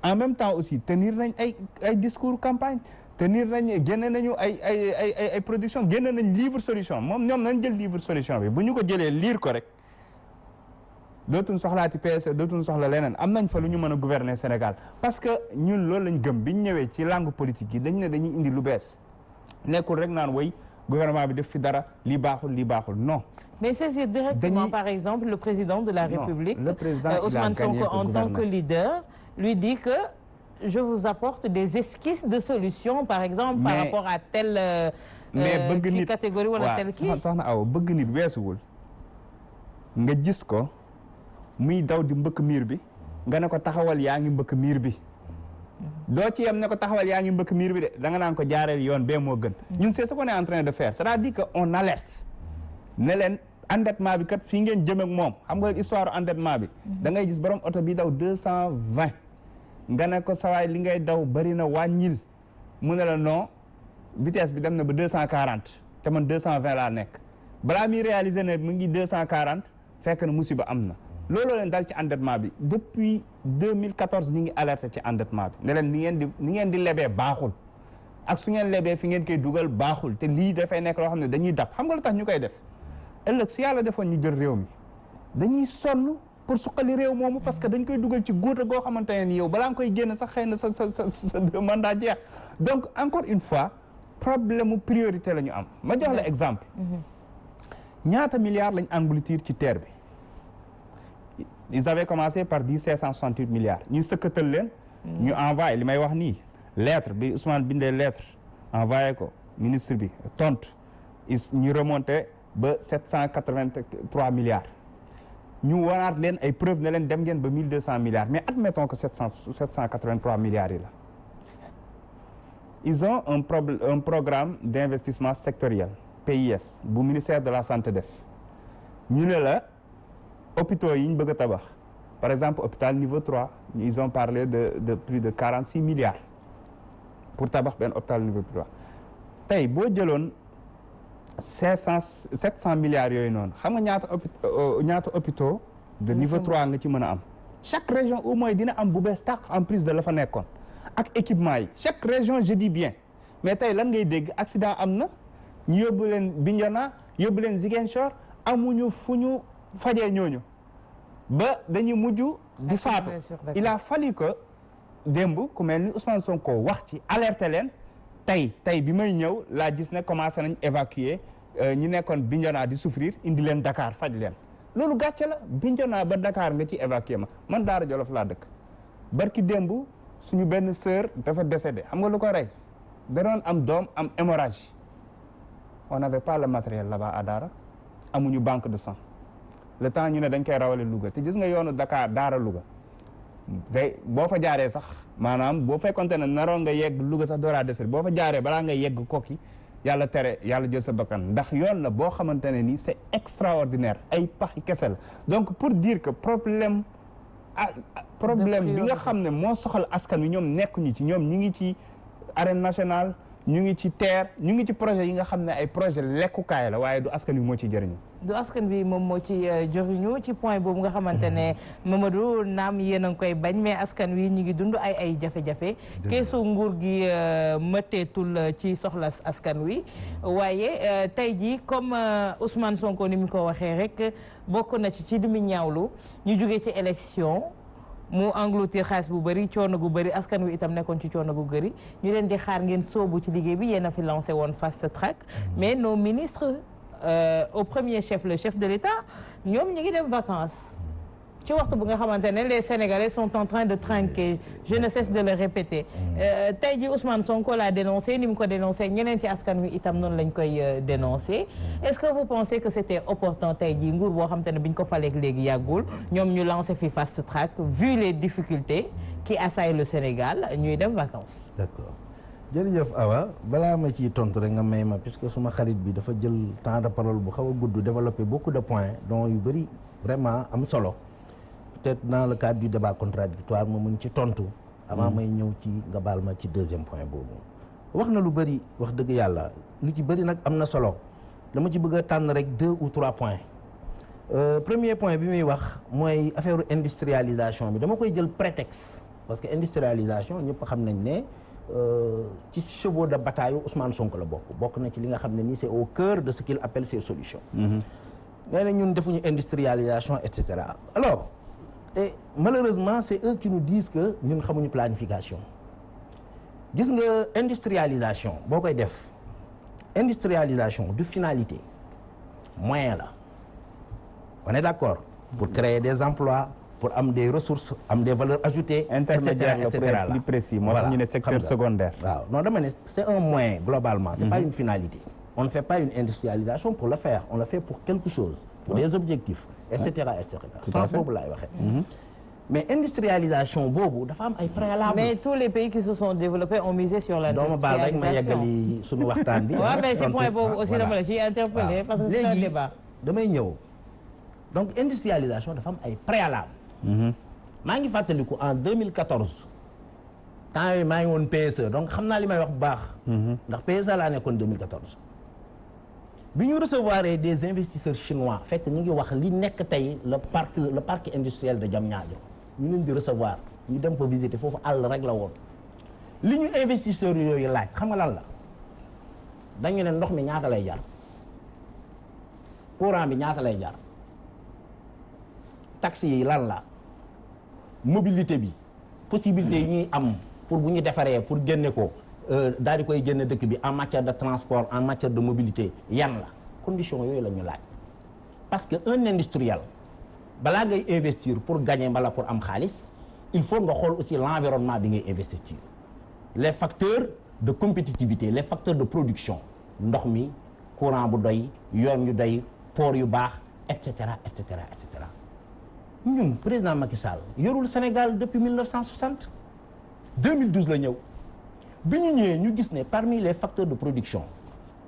en même temps aussi tenir nañ ay discours campagne tenir nañ génne nañu ay production génne nañ livre solution ñoom nañ jël livre solution bi bu ñu ko jëlee lire ko rek dootuñ soxlaati PSE dootuñ soxla leneen am nañ fa lu ñu mën a gouverner Sénégal parce que ñun loolu lañ gëm bi ñu ñëwee ci langue politique yi dañ ne dañuy indi lu bees nekkul rek naan way gouvernement bi def fi dara lii baaxul non. mais c'est directement par exemple le président de la République le président Ousmane Sonko en tant que leader lui dit que je vous apporte des esquisses de solutions par exemple par rapport à telle catégorie wala telle kii soxna Awa bëgg nit weesuwul nga gis ko muy daw di mbëkk miir bi nga ne ko taxawal yaa ngi mbëkk miir bi doo ci yem ne ko taxawal yaa ngi mbëkk miir bi de da nga naan ko jaareel yoon bee moo gën ñun c'est ce qu'on est en train de faire c'est-à-dire que on alerte ne leen endettement bi kat fii ngeen jëm ak moom xam nga histoire endettement bi da ngay gis borom oto bi daw 220 nga ne ko sawaay li ngay daw bari na wàññil mu ne la non vitesse bi dem na ba 240 te man 220 laa nekk balaa muy réaliser ne mu ngi 240 fekk na musiba am na looloo leen dal ci endettement bi depuis 2014 ñu ngi alerté ci endettement bi ne leen ni ngeen di lebee baaxul ak su ngeen lebee fi ngeen koy dugal baaxul te lii dafay nekk loo xam ne dañuy dab xam nga lu tax ñu koy def ëllëg su yàlla defoon ñu jël réew mi dañuy sonn pour suqali réew moomu parce que dañ koy dugal ci góota goo xamante ne ni yow balaa nga koy génn sax xëy na sa mandat jeex donc encore une fois problème mu priorité la ñu am ma jox la exemple ñaata milliards lañ engloutir ci terre bi ils avaient commencé par dire 568 milliards ñu sëkkatal leen. ñu envoyé li may wax nii lettre bi Ousmane bindee lettre envoyé ko ministre bi tontu ñu remonté ba 783 milliards. ñu waraat leen ay preuve ne leen dem ngeen ba 1200 milliards mais admettons que 783 milliards yi la. ils ont un programme d'investissement sectoriel PIS bu ministère de la santé def ñu ne la hôpitaux yi ñu bëgg a tabax par exemple hôpital niveau 3 ils ont parlé de plus de 46 milliards pour tabax benn hôpital niveau 3 tey boo jëloon 700 milliards yooyu noonu xam nga ñaata hôpitaux de niveau 3 nga ci mën a am chaque région au moins dina am bu bees tàq en plus de la fa nekkoon ak équipement yi chaque région je dis bien mais tey lan ngay dégg accident am na ñu yóbbu leen Bignona yóbbu leen Ziguinchor amuñu fu ñu fajee ñooñu ba dañuy mujj di faatu il a fallu que démb ku mel ni Ousmane Sonko wax ci alerter leen tey bi may ñëw laa gis ne commencé nañ évacuer ñi nekkoon Bignona di souffrir indi leen Dakar faj leen loolu gàcce la Bignona ba Dakar nga ci évacuer man Daara Jolof laa dëkk barki démb suñu benn sœur dafa décédé xam nga lu ko rey da doon am doom am hémorragie on n'avait pas le matériel là-bas à Daara amuñu banque de sang le temps ñu ne dañ koy rawale Louga te gis nga yoonu Dakar Daara Louga day boo fa jaaree sax maanaam boo fekkonte ne naroon nga yegg Louga sax dooraa décédé boo fa jaaree balaa nga yegg Koki yàlla tere yàlla jël sa bakkan ndax yoon la boo xamante ne nii c'est extraordinaire ay paxi kese la donc pour dire que problème bi nga xam ne moo soxal askan wi ñoom nekkuñu ci ñoom ñu ngi ci arène nationale ñu ngi ci terre ñu ngi ci projet yi nga xam ne ay projet lekkukaay la waaye du askan wi moo ci jëriñu du askan bi moom moo ci jëriñu ci point boobu nga xamante ne Mamadou naam yéen a ngi koy bañ mais askan wi ñu ngi dund ay jafe-jafe keesu nguur gi mëtteetul ci soxla askan wi waaye tey jii comme Ousmane Sonko ni mu ko waxee rek bokk na ci li mu ñaawlu ñu jógee ci élection mu engloutir xaalis bu bëri coono gu bëri askan wi itam nekkoon ci coono gu bëri ñu leen di xaar ngeen soobu ci liggéey bi yéen a fi lancé woon fast track mais nos ministres au premier chef le chef de l'État ñoom ñu ngi dem vacances ci waxtu bu nga xamante ne les Sénégalais sont en train de trinquer je ne cesse de le répéter tey ji Ousmane Sonko l'a dénoncé ni mu ko dénoncé ñeneen ci askan wi itam noonu lañ koy dénoncé est-ce que vous pensez que c'était opportun tey ji nguur boo xamante ne bi ñu ko faleek léegi yàggul ñoom ñu lancé fi fast track vu les difficultés qui assaillent le Sénégal ñuy dem vacances. D'accord jërëjëf Awa balaa ma ciy tontu rek nga may ma puisque suma xarit bi dafa jël temps de parole bu xaw a gudd développer beaucoup de points dont yu bëri vraiment am solo. Peut-être dans le cadre du débat contradictoire ma mun ci tontu avant may ñëw ci nga baal ma ci deuxième point boobu wax na lu bëri wax dëgg yàlla lu ci bëri nag am na solo dama ci bëgg a tànn rek 2 ou 3 points premier point bi muy wax mooy affaire industrialisation bi dama koy jël prétexte parce que industrialisation ñëpp xam nañ ne ci chevaux de bataille Ousmane Sonko la bokk na ci li nga xam ne nii c'est au cœur de ce qu'il appelle ses solutions nee na ñun defuñu industrialisation et cetera alors et malheureusement c'est eux qui nous disent que ñun xamuñu planification gis nga industrialisation boo koy def industrialisation du finalité moyen la on est d'accord pour créer des emplois pour am des ressources am des valeurs ajoutées intermédiaire la pour être plus précis moo tax ñu ne secteur secondaire waaw non dama ne c'est un moyen globalement c'est pas une finalité on ne fait pas une industrialisation pour le faire on le fait pour quelque chose pour des objectifs et cetera sens boobu laay waxee mais industrialisation boobu dafa am ay préalables. mais tous les pays qui se sont développés ont misé sur l'industrialisation. doo ma baal rek ma yeggali suñu waxtaan bi. waaw mais ce point boobu aussi dama la ciy interpellé parce que c'est un débat. damay ñëw donc industrialisation dafa am ay préalables. maa ngi fàttaliku en 2014 temps yooyu maa ngi woon PSE donc xam naa li may wax bu baax. ndax PSE laa nekkoon 2014. bi ñu recevoir des investisseurs chinois fekk ñu ngi wax li nekk tey le parc industriel de Diamniadio ñu leen di recevoir ñu dem fa visiter foofu àll rek la woon li ñu investisseurs yooyu laaj xam nga lan la dañu ne ndox mi ñaata lay jar courant bi ñaata lay jar taxi yi lan la mobilité bi possibilité yi ñuy am pour bu ñu defaree pour génne ko daal di koy génne dëkk bi en matière de transport en matière de mobilité yan la condition yooyu la ñu laaj parce que un industriel balaa ngay investir pour gagner mbala pour am xaalis il faut nga xool aussi l'environnement bi ngay investir les facteurs de compétitivité les facteurs de production ndox mi courant bu doy yoon yu doy port yu baax et cetera et cetera et cetera ñun président Macky Sall yorul Sénégal depuis 1960 2012 la ñëw bi ñu ñëwee ñu gis ne parmi les facteurs de production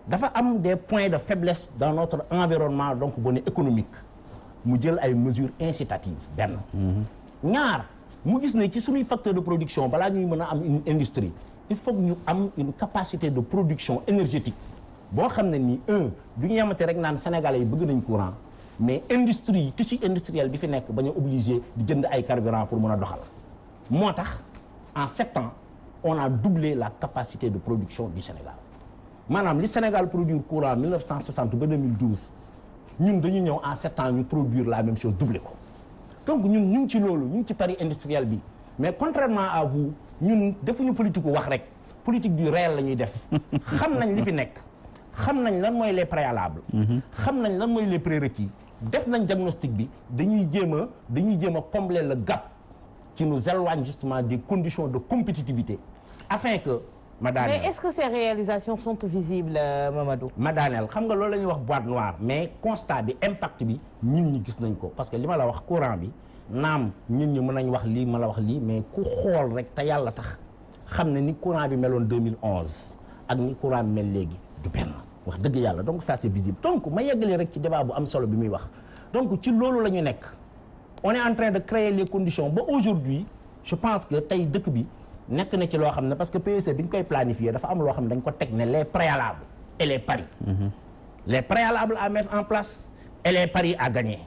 dafa am des points de faiblesse dans notre environnement donc bu ne économique mu jël ay mesures incitatives benn ñaar mu gis ne ci suñuy facteur de production balaa ñuy mën a am une industrie il faut que ñu am une capacité de production énergétique boo xam ne nii du ñu yemate rek naan sénégalais yi bëgg nañ courant mais industrie yi tissu industriel bi fi nekk ba ñu obligé di jënd ay carburant pour mën a doxal moo tax en 7 ans on a doublé la capacité de production du Sénégal maanaam li Sénégal produire courant 1960 ba 2012 ñun dañu ñëw en 7 ans ñu produire la même chose doublé ko donc ñun ñu ngi ci loolu ñu ngi ci pari industriel bi mais contrairement à vous ñun defuñu politique wax rek politique du réel la ñuy def xam nañ li fi nekk xam nañ lan mooy les préalables xam nañ lan mooy les prérequis def nañ diagnostic bi dañuy jéem a combler le gap qui nous éloigne justement des conditions de compétitivité afin que Madame. Mais est-ce que ces réalisations sont visibles, Mamadou? Madame, xam nga loolu la ñuy wax boîte noire mais constat bi impact bi ñun ñi gis nañ ko parce que li ma la wax courant bi naam ñun ñi mën nañ wax lii ma la wax lii mais ku xool rek te yàlla tax xam ne ni courant bi meloon 2011 ak ni courant bi mel léegi du benn wax dëgg yàlla donc ça c'est visible donc ma yeggalee rek ci débat bu am solo bi muy wax donc ci loolu la ñu nekk on est en train de créer les conditions ba aujourd'hui je pense que tey dëkk bi nekk na ci loo xam ne parce que PSE bi ñu koy planifier dafa am loo xam ne dañ ko teg ne les préalables et les paris les préalables à mettre en place et les paris à gagner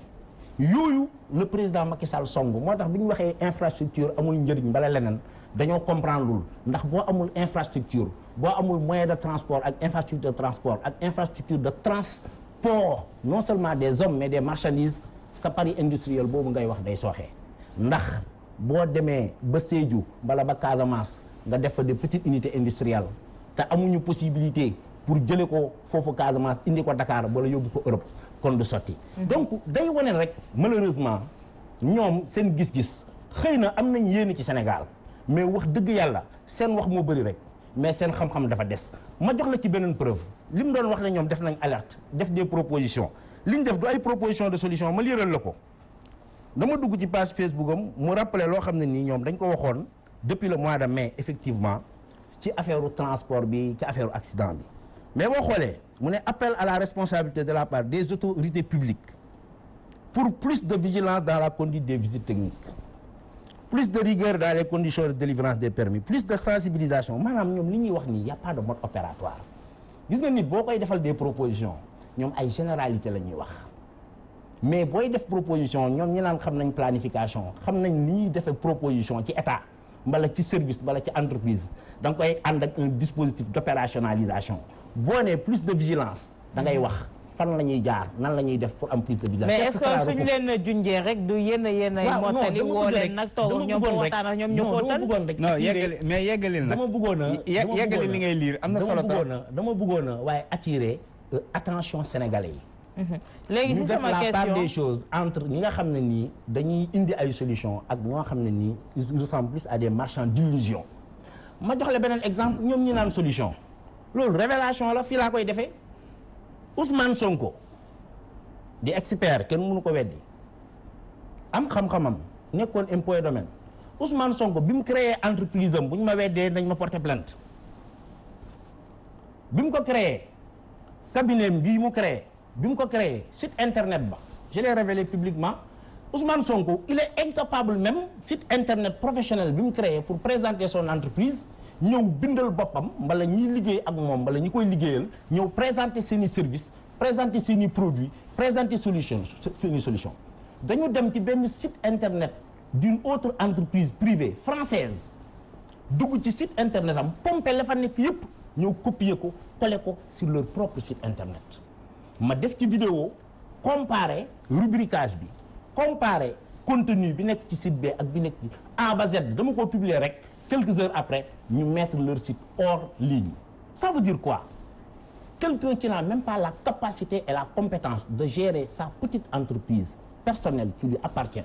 yooyu le président Macky Sall song moo tax bi ñu waxee infrastructure amul njëriñ bala leneen dañoo comprendre lul ndax boo amul infrastructure boo amul moyen de transport ak infrastructure de transport ak infrastructure de transport non seulement des hommes mais des marchandises sa pari industriel boobu ngay wax day sooxee ndax boo demee ba Sédhiou bala ba Casamance nga def fa des petites unités industrielles te amuñu possibilité pour jële ko foofu Casamance indi ko Dakar wala yóbbu ko Europe kon du sotti donc day wane rek malheureusement ñoom seen gis-gis xëy na am nañ yéene ci Sénégal mais wax dëgg yàlla seen wax moo bëri rek mais seen xam-xam dafa des ma jox la ci beneen preuve li mu doon wax ne ñoom def nañ alerte def des propositions li ñu def du ay propositions de solution ma liiral la ko dama dugg ci page Facebook am mu rappelé loo xam ne nii ñoom dañ ko waxoon depuis le mois de mai effectivement ci affaire transport bi ci affaire accident bi mais boo xoolee mu ne appel à la responsabilité de la part des autorités publiques pour plus de vigilance dans la conduite des visites techniques plus de rigueur dans les conditions de délivrance des permis plus de sensibilisation maanaam ñoom li ñuy wax nii y a pas de mode opératoire gis nga nit boo koy defal des propositions ñoom ay généralité la ñuy wax mais booy def proposition ñoom ñi naan xam nañ planification xam nañ ni ñuy defee proposition ci état mbala ci service mbala ci entreprise da nga koy ànd ak un dispositif d'opérationnalisation boo nee plus de vigilance da ngay wax fan la ñuy jaar nan la ñuy def pour am plus de vigilance. mais est-ce que suñu leen junjee rek du yéen a mottali woo leen nag toog ñoom pour waxtaan ak ñoom ñu xóotal non yeggali mais yeggalil nag dama bëggoon a yeggali li ngay liir am na solo dama bëggoon a waaye attirer attention sénégalais yi léegi si sama question ñu def la part des choses entre ñi nga xam ne nii dañuy indi ay solutions ak ñoo xam ne nii ils ressemblent plus à des marchands d'illusion ma jox la beneen exemple ñoom ñi naan solution loolu révélation la fii laa koy defee Ousmane Sonko di expert kenn mënu ko weddi am xam-xamam nekkoon impôt et domaine Ousmane Sonko bi mu créé entreprise am bu ñu ma weddee dañ ma porter plainte bi mu ko créé cabinet bii mu créé bi mu ko créé site internet ba je l'ai révélé publiquement Ousmane Sonko il est incapable même site internet professionnel bi mu créé pour présenter son entreprise ñëw bindal boppam mbala ñiy liggéey ak moom mbala ñi koy liggéeyal ñëw présenter seeni service présenter seeni produits présenter seeni solution dañu dem ci benn site internet d'une autre entreprise privée française dugg ci site internet am pomper la fa nekk yépp ñëw copier ko coller ko sur leur propre site internet ma def ci vidéo comparer rubricage bi comparer contenu bi nekk ci site B ak bi nekk ci A ba Z dama ko publier rek quelques heures après ñu mettre leur site hors ligne ça veut dire quoi quelqu'un qui n'a même pas la capacité et la compétence de gérer sa petite entreprise personnel qui lui appartient,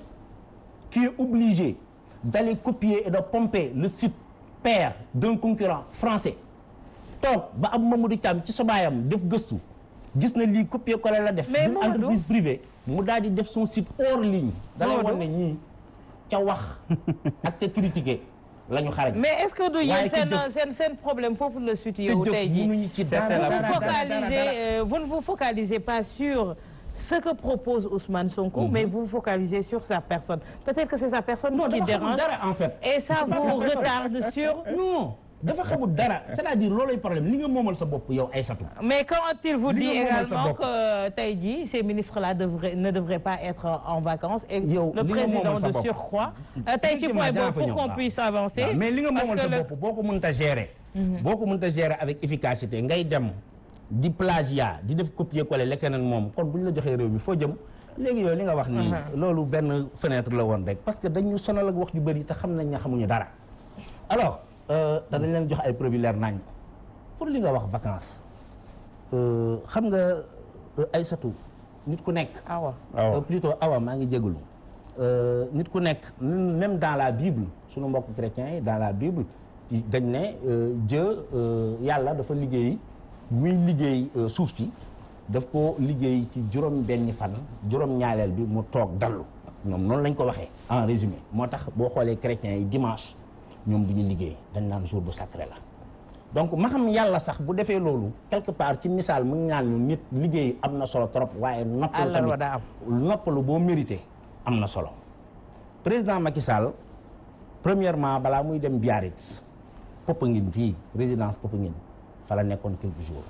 qui est obligé d'aller copier et de pomper le site père d'un concurrent français toog ba am Mamadou Thiam ci sobaayam def gëstu gis na lii copier-coller la def d'une entreprise privée mu daal di def son site hors ligne da lay wan ne ñii ca wax ak te critiquer la ñu xarañ. mais est-ce que du yéen seen problème foofu la situé wu tey jii vous ne vous focalisez pas sur ce que propose Ousmane Sonko, mais vous vous focalisez sur sa personne. Peut-être que c'est sa personne qui dérange. Dara, en fait. Et ça vous retarde sur... Non, dafa xamul dara. C'est-à-dire loolay problème li nga moomal sa bopp yow Aïssatou. Mais quand il vous dit également que tey jii ces ministres-là ne devraient pas être en vacances et le président de surcroît tey ci point boobu pour qu'on puisse avancer. Mais li nga moomal sa bopp boo ko mënta gérer. boo ko mënta gérer avec efficacité ngay dem. di plagiat di def copier-coller lekk nañ moom kon bu ñu la joxee réew mi foo jëm léegi yooyu li nga wax nii loolu benn fenêtre la woon rek parce que dañu sonal ak wax ju bëri te xam nañ ne xamuñu dara alors te dañ leen jox ay preuves leer nañ pour li nga wax vacances xam nga Aïssatou nit ku nekk plutôt Awa maa ngi jégalu nit ku nekk même dans la Bible suñu mbokk chrétiens yi dans la Bible dañ ne Dieu yàlla dafa liggéey muy liggéey suuf si daf ko liggéey ci juróom benni fan juróom ñaareel bi mu toog dallu ñoom noonu lañ ko waxee en résumé moo tax boo xoolee chrétiens yi dimanche ñoom du ñu liggéey dañ naan jour bu sacré la donc ma xam yàlla sax bu defee loolu quelque part ci misaal mu ngi naan ñu nit liggéey am na solo trop waaye noppalu tamit noppalu boo mérité am na solo président Macky Sall premièrement balaa muy dem Biarritz Popenguine fii résidence Popenguine fa la nekkoon quelques jours.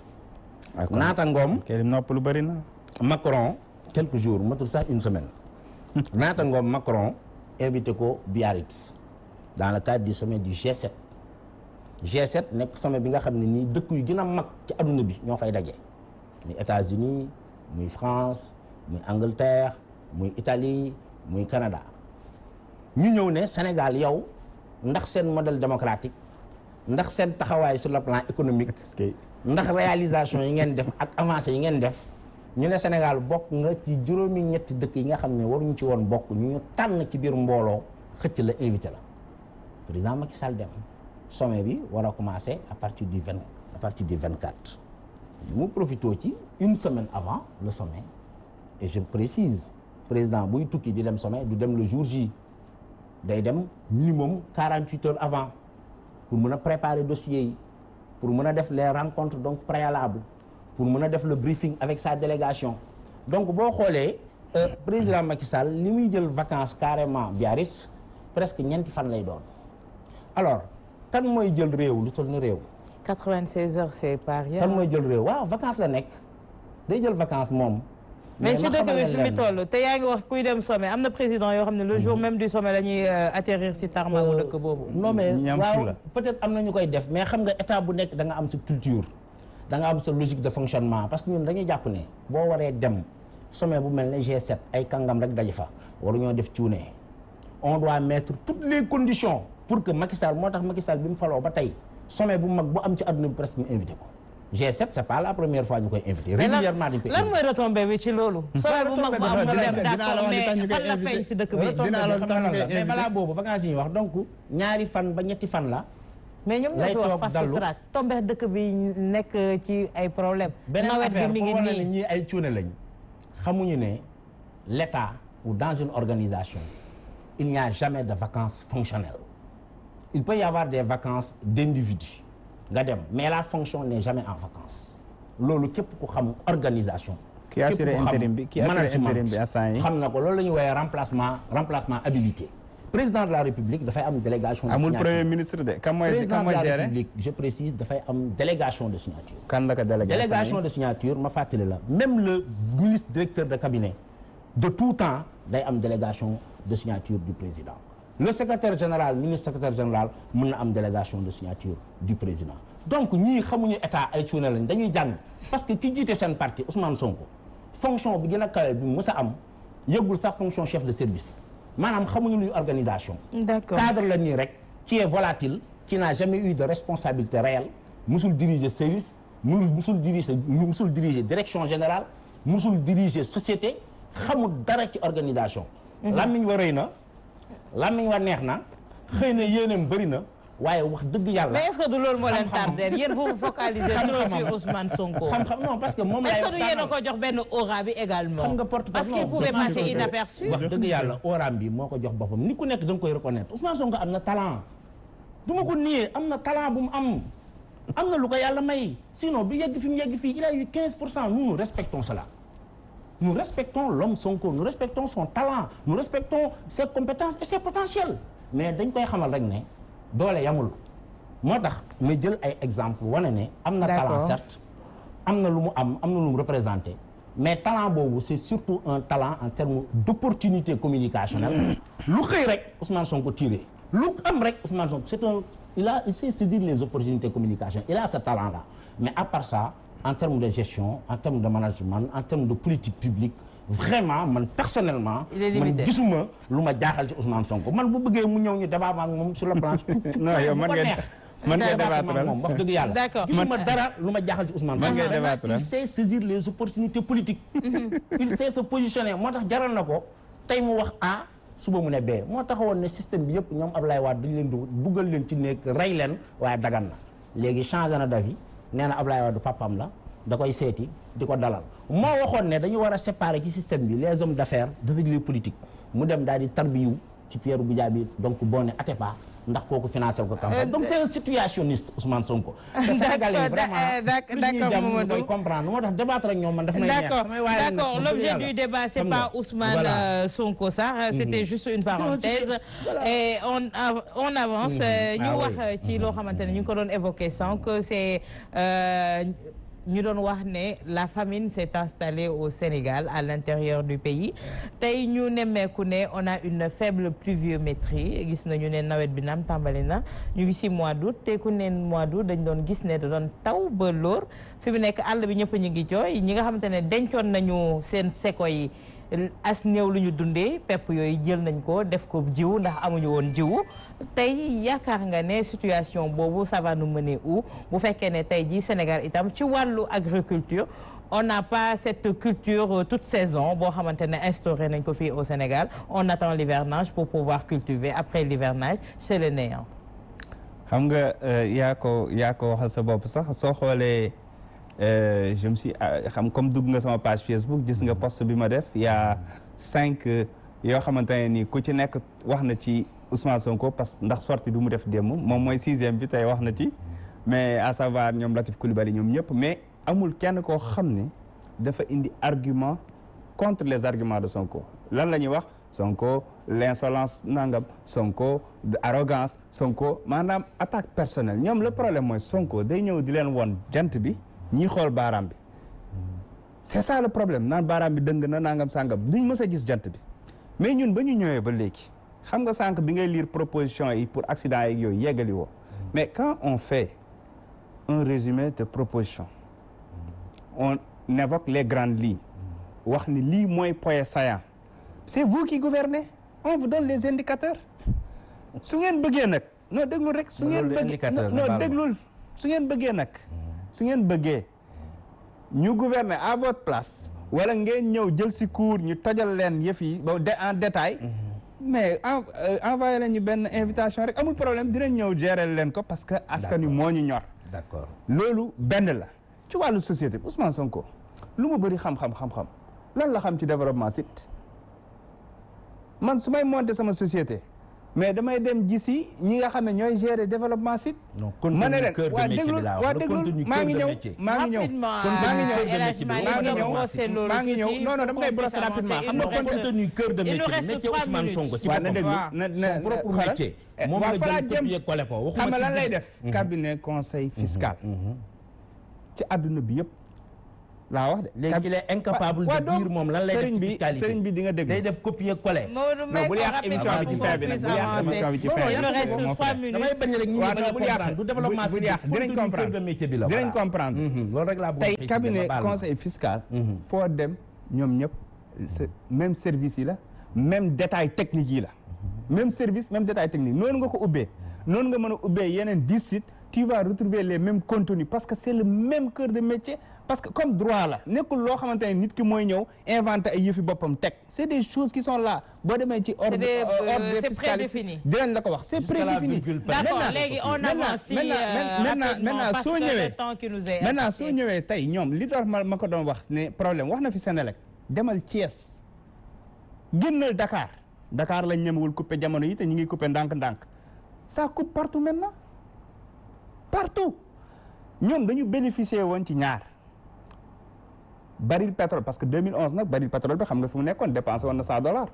naata ngoom nopp lu bëri na. Macron quelques jours matul sax une semaine. naata ngoom Macron invité ko Biarritz dans le cadre du sommet du G7. G7 nekk sommet bi nga xam ne nii dëkk yu gën a mag ci adduna bi ñoo fay daje. muy États-Unis muy France muy Angleterre muy Italie muy Canada. ñu ñëw ne Sénégal yow ndax seen modèle démocratique. ndax seen taxawaay sur le plan économique ndax réalisation yi ngeen def ak avancé yi ngeen def ñu ne Sénégal bokk nga ci juróomi ñetti dëkk yi nga xam ne waruñu ci woon bokk ñu tànn ci biir mbooloo xëcc la invité la président Macky Sall dem sommet bi war a commencer à partir du 24 mu profité ci une semaine avant le sommet et je précise président buy tukki di dem sommet du dem le jour J day dem minimum 48 heures avant pour mën a préparer dossier yi pour mën a def les rencontres donc préalables pour mën a def le briefing avec sa délégation donc boo xoolee président Macky Sall li muy jël vacances carrément Biarritz presque ñeenti fan lay doon alors kan mooy jël réew lu toll ni réew 96 heures c'est pas rien. kan mooy jël réew waaw vacances la nekk day jël vacances moom mais ci dëkk bi fi mu toll te yaa ngi wax kuy dem sommet am na président yoo xam ne le jour même du sommet la ñuy atterrir ci tarmamu dëkk boobu. non mais waaw peut-être am na ñu koy def mais xam nga état bu nekk da nga am sa culture da nga am sa logique de fonctionnement parce que ñun dañuy jàpp ne boo waree dem sommet bu mel ne G7 ay kàngam rek daje fa waruñoo def cuune on doit mettre toutes les conditions pour que Macky Sall moo tax Macky Sall bi mu faloo ba tey sommet bu mag bu am ci àdduna bi presque ñu invité ko. G7 c'est pas la première fois ñu koy invité. régulièrement dañ koy invité lan mooy retombée bi ci loolu. sommet bu mag bu am mu dem d'accord mais fan la feeñ si dëkk bi. mais balaa boobu vacances yi ñu wax donc ñaari fan ba ñetti fan la. mais ñoom ñoo fi wax fast track tombé dëkk bi nekk ci ay problème nawet bi mi ngi nii beneen ñii ay cuune lañ. xamuñu ne l'État ou dans une organisation il n'y a jamais de vacances fonctionnelles. Il peut y avoir des vacances d'individus. nga dem mais la fonction n'est jamais en vacances loolu képp ku xam organisation. ki assuré intérim bi xam na ko loolu la ñuy woowee remplacement habilité. président de la république dafay am délégation de signature amul premier ministre de kan mooy président de la république je précise dafay am délégation de signature. kan la ko délégation de signature ma fàttali la même le ministre directeur de cabinet de tout temps day am délégation de signature du président. le secrétaire général ministre secrétaire général mën na am délégation de signature du président donc ñii xamuñu état ay cuune lañ dañuy jàng parce que ki jiite seen parti Ousmane Sonko fonction bi gën a kawe bi mu mës a am yëggul sax fonction chef de service maanaam xamuñu luy organisation. d'accord cadre la nii rek qui est volatile qui n'a jamais eu de responsabilité réelle musul diriger service musul diriger direction générale musul diriger société xamul dara ci organisation. làmmiñ wa rëy na làmmiñ wa neex na xëy na yéenam bëri na waaye wax dëgg yàlla. mais est-ce que du loolu moo leen tardé yéen vous vous focalisez trop sur Ousmane Sonko. xam-xam non parce que moom laay est-ce que du yéen a ko jox benn aura bi également. xam nga porte parce qu'il pouvait passer inaperçu. wax dëgg yàlla auraam bi moo ko jox boppam ni ku nekk da nga koy reconnaître Ousmane Sonko am na talent. du ma ko nier am na talent bu mu am na lu ko yàlla may sinon du yegg fi mu yegg fii il a eu 15%. Nous respectons cela. Nous respectons l'homme Sonko, nous respectons son talent, nous respectons ses compétences et ses potentiels. Mais dañ koy xamal rek ne doole yamul moo tax ma jël ay exemple wane ne am na talent certes am na lu mu am na lu mu représenté mais talent boobu c'est surtout un talent en termes d'opportunité communicationnelle lu xëy rek Ousmane Sonko tiré lu am rek Ousmane Sonko il sait saisir les opportunités communication il a ce talent là mais à part ça en termes de gestion en termes de management en termes de politique publique vraiment man personnellement man gisuma lu ma jaaxal ci Ousmane Sonko man bu bëggee mu ñëw ñu débat ak moom sur le plan non yow man ngay débattre moom wax dëgg yàlla gisuma dara lu ma jaaxal ci Ousmane Sonko il sait saisir les opportunités politiques il sait se positionner moo tax jaral na ko tey mu wax A suba mu ne B moo taxawoon ne système bi yëpp ñoom Ablaye Wade dañ leen di buggal leen ci nekk rey leen waaye dagan na léegi changé na d'avis nee na Ablaye Wade papaam la da koy seeti di ko dalal moo waxoon ne dañu war a séparer ci système bi les hommes d'affaires avec les politiques mu dem daal di tarbiyu ci Pierre Goudiaby donc boo ne Atepa ndax kooku financé ko campagne donc c'est un situationniste Ousmane Sonko. te Sénégalais vraiment plus ñuy koy comprendre moo tax débattre ak ñoom man daf may neex. d'accord l'objet du débat c'est pas Ousmane Sonko sax c'était juste une parenthèse et on avance ñu wax ci loo xamante ne ñu ngi ko doon évoquer sànq c'est ñu doon wax ne la famine s'est installée au Sénégal à l'intérieur du pays tey ñu nemmeeku ne on a une faible pluviométrie gis nañu ne nawet bi naam tàmbali na ñu ngi ci mois d'août te ku ne mois d'août dañ doon gis ne da doon taw ba lóor fi mu nekk àll bi ñëpp ñu ngi jooy ñi nga xamante ne dencoon nañu seen seko yi as néew lu ñu dundee pepp yooyu jël nañ ko def ko jiw ndax amuñu woon jiwu tey yaakaar nga ne situation boobu ça va nous mener où bu fekkee ne tey jii Sénégal itam ci wàllu agriculture on n'a pas cette culture toute saison boo xamante ne instauré nañ ko fii au Sénégal on attend l'hivernage pour pouvoir cultiver après l'hivernage c'est le néant. xam nga yaa ko waxal sa bopp sax soo xoolee je me suis xam comme dugg nga sama page Facebook gis nga post bi ma def y a 5 yoo xamante ne ni ku ci nekk wax na ci Ousmane Sonko parce que ndax sortie bi mu def démb moom mooy 6e bi tey wax na ci mais à savoir ñoom Latif Coulibaly ñoom ñëpp mais amul kenn koo xam ne dafa indi argument contre les arguments de Sonko lan la ñuy wax Sonko l'insolence nangam Sonko arrogance Sonko maanaam attaque personnelle ñoom le problème mooy Sonko day ñëw di leen won jant bi ñii xool baaraam bi c'est ça le problème naan baaraam bi dëng na nangam sangam duñ mës a gis jant bi mais ñun ba ñu ñëwee ba léegi xam nga sànq bi ngay lire proposition yi pour accident yi yooyu yeggali woo mais quand on fait un résumé de proposition on évoque les grandes lignes wax ni lii mooy point saillant c'est vous qui gouvernez on vous donne les indicateurs su ngeen bëggee nag non déglul rek su ngeen bëggee non déglul su ngeen bëggee nag su ngeen bëggee ñu gouverner à votre place wala ngeen ñëw jël ci cours ñu tojal leen yëf yi ba en détail mais envoyé leen ñu benn invitation rek amul problème dinañ ñëw gérer leen ko parce que askan wi moo ñu ñor. d'accord loolu benn la ci wàllu société Ousmane Sonko lu mu bëri xam-xam lan la xam ci développement site man su may monter sama société mais damay dem gisi ñi nga xam ne ñooy gérer développement site. non contenu cœur de métier bi laa wax maa ngi ñëw non dama koy brosser rapidement xam nga contenu cœur de métier Ousmane Sonko ci son propre métier moom la jël copier coller ko waxuma xam nga lan lay def cabinet conseil fiscal ci àdduna bi yëpp laa wax de. léegi il est incapable de dire moom lan lay def ci fiscalité sëriñ bi di nga dégg. day def copier coller. non bu yàq émission bi ci fin bi nag bu yàq émission bi ci fin bi. il nous reste 3 minutes. damay bañ rek ñu comprendre du développement bu yàq dinañ comprendre dinañ comprendre. loolu rek laa bëgg tey cabinet conseil fiscal. foo dem ñoom ñëpp même service yi la même détail technique yi la. même service même détail technique noonu nga ko ubbee noonu nga mën a ubbee yeneen 10 sites tu vas retrouver les mêmes contenus parce que c'est le même cœur de métier parce que comme droit la nekkul loo xamante ne nit ki mooy ñëw inventé ay yëfi boppam teg c'est des choses qui sont là boo demee ci ordre des fiscalistes dinañ la ko wax c'est prédéfini. D'accord, léegi on avance si maintenant soo ñëwee maintenant soo ñëwee tey ñoom li tax ma ko doon wax ne problème wax na fi Sénélec demal Thiès génnal Dakar lañ ñemewul coupé jamono yi te ñu ngi coupé ndànk-ndànk ça coupe partout maintenant partout ñoom dañu bénéficier woon ci ñaar baril pétrole parce que 2011 nag baril pétrole bi xam nga fi mu nekkoon dépensé woon na $100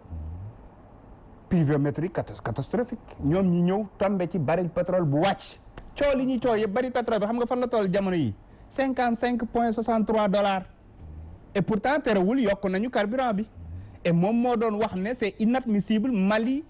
pluviométrie catastrophique ñoom ñi ñëw tombé ci baril pétrole bu wàcc coow li ñuy coow yëpp baril pétrole bi xam nga fan la toll jamono yi $55.63 et pourtant terewul yokk nañu carburant bi et moom moo doon wax ne c'est inadmissible Mali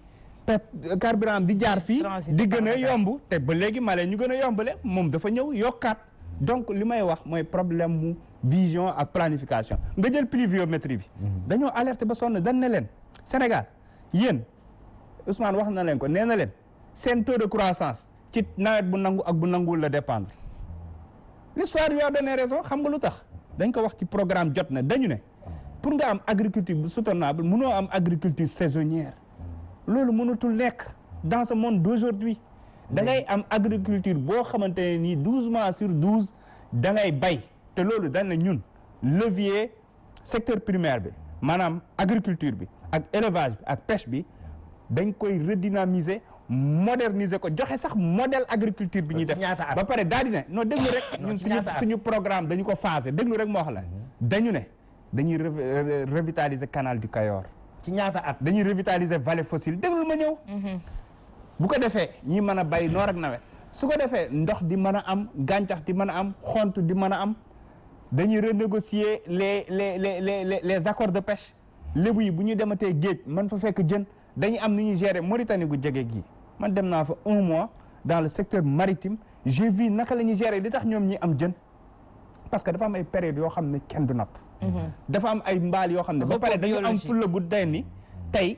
carburant di jaar fii di gën a yomb te ba léegi Mali ñu gën a yombale moom dafa ñëw yokkaat donc li may wax mooy problème mu vision ak planification nga jël pluviométrie bi dañoo alerté ba sonn dañ ne leen Sénégal yéen Ousmane wax na leen ko nee na leen seen taux de croissance ci nawet bu nangu ak bu nanguwul la dépendre l'histoire lui a donné raison xam nga lu tax dañ ko wax ci programme jot na dañu ne pour nga am agriculture bu soutenable mënoo am agriculture saisonnière loolu mënatul nekk dans ce monde d'aujourd'hui da ngay am agriculture boo xamante ne nii 12 mois sur 12 da ngay bay te loolu dañ ne ñun levier secteur primaire bi maanaam agriculture bi ak élevage bi ak pêche bi dañ koy redynamiser moderniser ko joxe sax modèle agriculture bi ñuy def ba pare daal di ne non déglu rek ñun suñu programme dañu ko phasé déglu rek moo wax la dañu ne dañuy revitaliser canal du Cayor ci ñaata at dañuy revitaliser vallée fossile déglul ma ñëw bu ko defee ñi mën a bay noor ak nawet su ko defee ndox di mën a am gàncax di mën a am xont di mën a am dañuy renégocier les accords de pêche lébu yi bu ñu dematee géej man fa fekk jën dañuy am nu ñuy gérer Mauritanie gu jege gi man dem naa fa 1 mois dans le secteur maritime j'ai vu naka la ñuy gérer li tax ñoom ñi am jën parce que dafa am ay période yoo xam ne kenn du napp dafa am ay mbaal yoo xam ne ba pare dañu am fulla gu day ni tey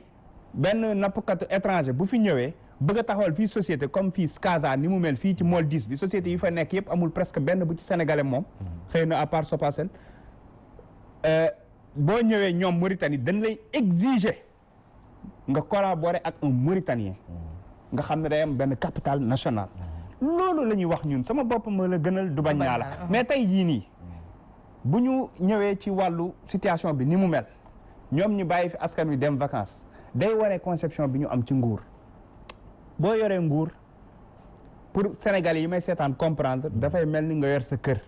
benn nappkatu étranger bu fi ñëwee bëgg a taxawal fii société comme fii Skaza ni mu mel fii ci Mool 10 bi société yi fa nekk yëpp amul presque benn bu ci sénégalais moom xëy na à part Sopasen boo ñëwee ñoom Mauritanie dañ lay exiger nga collaborer ak un Mauritanien nga xam ne day am benn capitale nationale loolu la ñuy wax ñun sama bopp ma la gënal du bañ naa la mais tey jii nii bu ñu ñëwee ci wàllu situation bi ni mu mel ñoom ñu bàyyi fi askan wi dem vacances day waree conception bi ñu am ci nguur boo yoree nguur pour Sénégalais yi may seetaan comprendre dafay mel ni nga yor sa kër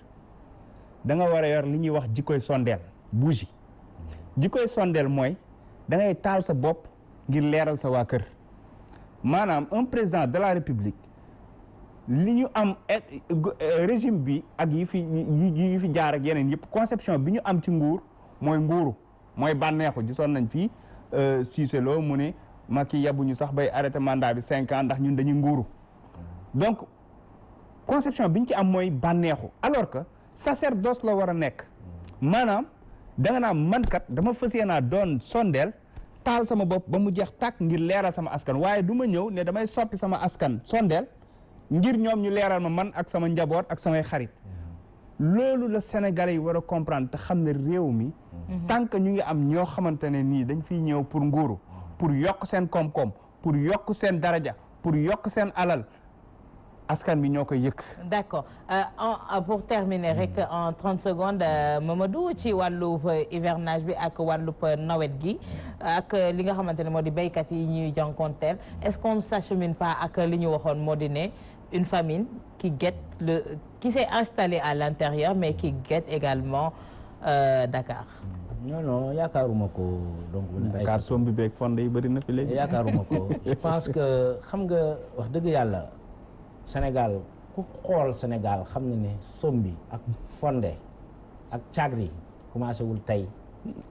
da nga war a yor li ñuy wax jikkoy sondeel bougie jikkoy sondeel mooy da ngay taal sa bopp ngir leeral sa waa kër maanaam un président de la République li ñu am régime bi ak yi fi jaar ak yeneen yëpp conception bi ñu am ci nguur mooy nguuru mooy bànneexu gisoon nañ fii Cissé Lo mu ne Macky yabuñu sax bay arrêté mandat bi 5 ans ndax ñun dañuy nguuru donc conception bi ñu ci am mooy bànneexu alors que sacerdoce la war a nekk maanaam da nga naan man kat dama fas yéenaa doon sondeel taal sama bopp ba mu jeex tàkk ngir leeral sama askan waaye du ma ñëw ne damay soppi sama askan sondeel ngir ñoom ñu leeral ma man ak sama njaboot ak samay xarit loolu la Sénégalais yi war a comprendre te xam ne réew mi tant que ñu ngi am ñoo xamante ne nii dañ fiy ñëw pour nguuru pour yokk seen koom-koom pour yokk seen daraja pour yokk seen alal askan bi ñoo koy yëkk. D'accord pour terminer rek en 30 secondes Mamadou ci wàllub hivernage bi ak wàllub nawet gi ak li nga xamante ne moo di béykat yi ñuy jànkonteel est-ce qu'on ne s'achemine pas ak li ñu waxoon moo di ne une famine qui s'est installée à l'intérieur mais qui guette également Dakar. non yaakaaruma ko donc. Dakar soom bi beeg fonde yi bëri na fi léegi. yaakaaruma ko je pense que xam nga wax dëgg yàlla Sénégal ku xool Sénégal xam na ne soom bi ak fonde ak cagri commencé wul tey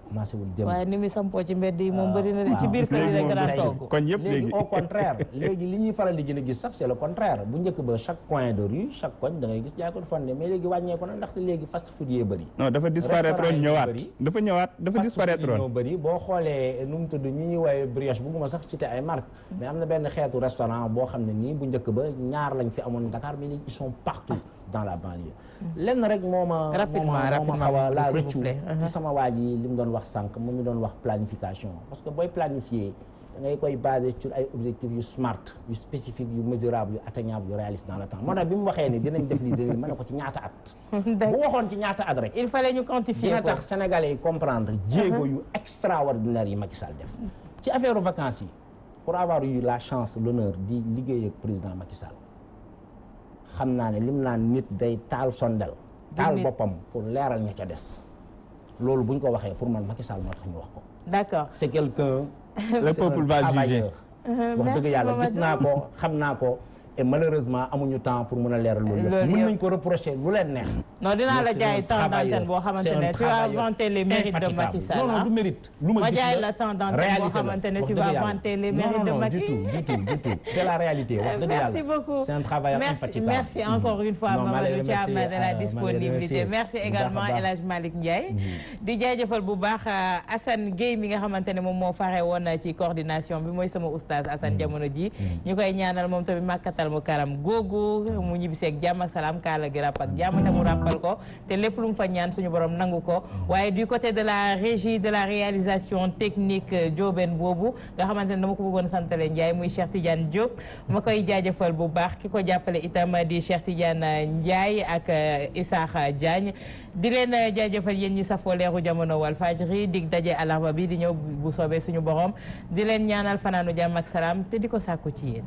commencé wul dem. waaye ni muy sampoo ci mbedd yi moom bëri na de ci biir kër yi rek daan togg. kon yëpp léegi au contraire léegi li ñuy faral di gën a gis sax c'est le contraire bu njëkk ba chaque coin de rue chaque koñ da ngay gis jaay ko fonde mais léegi wàññeeku na ndaxte léegi fast food yee bëri. non dafa disparaître woon ñëwaat dafa disparaître woon. ñoo bëri boo xoolee nu mu tudd ñi ñuy woowee brioche bugguma sax citer ay marques mais am na benn xeetu restaurant boo xam ne nii bu njëkk ba ñaar lañ fi amoon Dakar mais léegi ils sont partout dans la banlieue. lenn rek moo ma xaw a la rëccu ci sama waa ji li mu doon wax sànq mu ngi doon wax planification parce que booy planifier da ngay koy basé sur ay objectifs yu smart yu spécifique yu mesurable yu atteignable yu réaliste dans le temps moo tax bi mu waxee ni dinañ def lii mën na ko ci ñaata at bu waxoon ci ñaata at rek il fallait ñu quantifier dina tax sénégalais yi comprendre jéego yu extraordinaire yi Macky Sall def ci affaire vacances yi pour avoir eu la chance l'honneur di liggéey ak président Macky Sall xam naa ne lim naan nit day taal sondel taal boppam pour leeral ña ca des loolu buñ ko waxee pour man Macky Sall moo tax ñu wax ko. d'accord c'est quelqu'un. le peuple va juger. wax dëgg yàlla gis naa ko xam naa ko et malheureusement amuñu temps pour mën a leeral loolu yëpp. mën nañ ko reprocher lu leen neex. non dinaa la jaay temps d'antenne boo xamante ne tu vas vanter les mérites de Macky Sall. non du mérite. lu ma gis la jaay la temps d'antenne boo xamante ne tu vas vanter les mérites de Macky. non du tout c'est la réalité wax dëgg yàlla. merci beaucoup c'est un travailleur infatigable. merci encore une fois Mamadou Thiam de la disponibilité merci également El Hadj Malick Ndiaye. di jaajëfal bu baax Assane Gueye mi nga xamante ne moom moo fare woon ci coordination bi mooy sama oustaz Assane jamono ji ñu koy ñaanal moom tamit màkkatal mu karam googu mu ñibbiseeg jàmm ak salaam kaala gi ràpp ak jàmm te mu ràppal ko te lépp lu mu fa ñaan suñu borom nangu ko waaye du côté de la régie de la réalisation technique Diobène boobu nga xamante ne dama ko bëggoon santale Ndiaye muy Cheikh Tidiane Diop ma koy jaajëfal bu baax ki ko jàppale itam di Cheikh Tidiane Ndiaye ak Issakha Diagne di leen jaajëfal yéen ñi safoo leeru jamono Walfadjri dig daje àllarba bi di ñëw bu soobee suñu borom di leen ñaanal fanaanu jàmm ak salaam te di ko sàkku ci yéen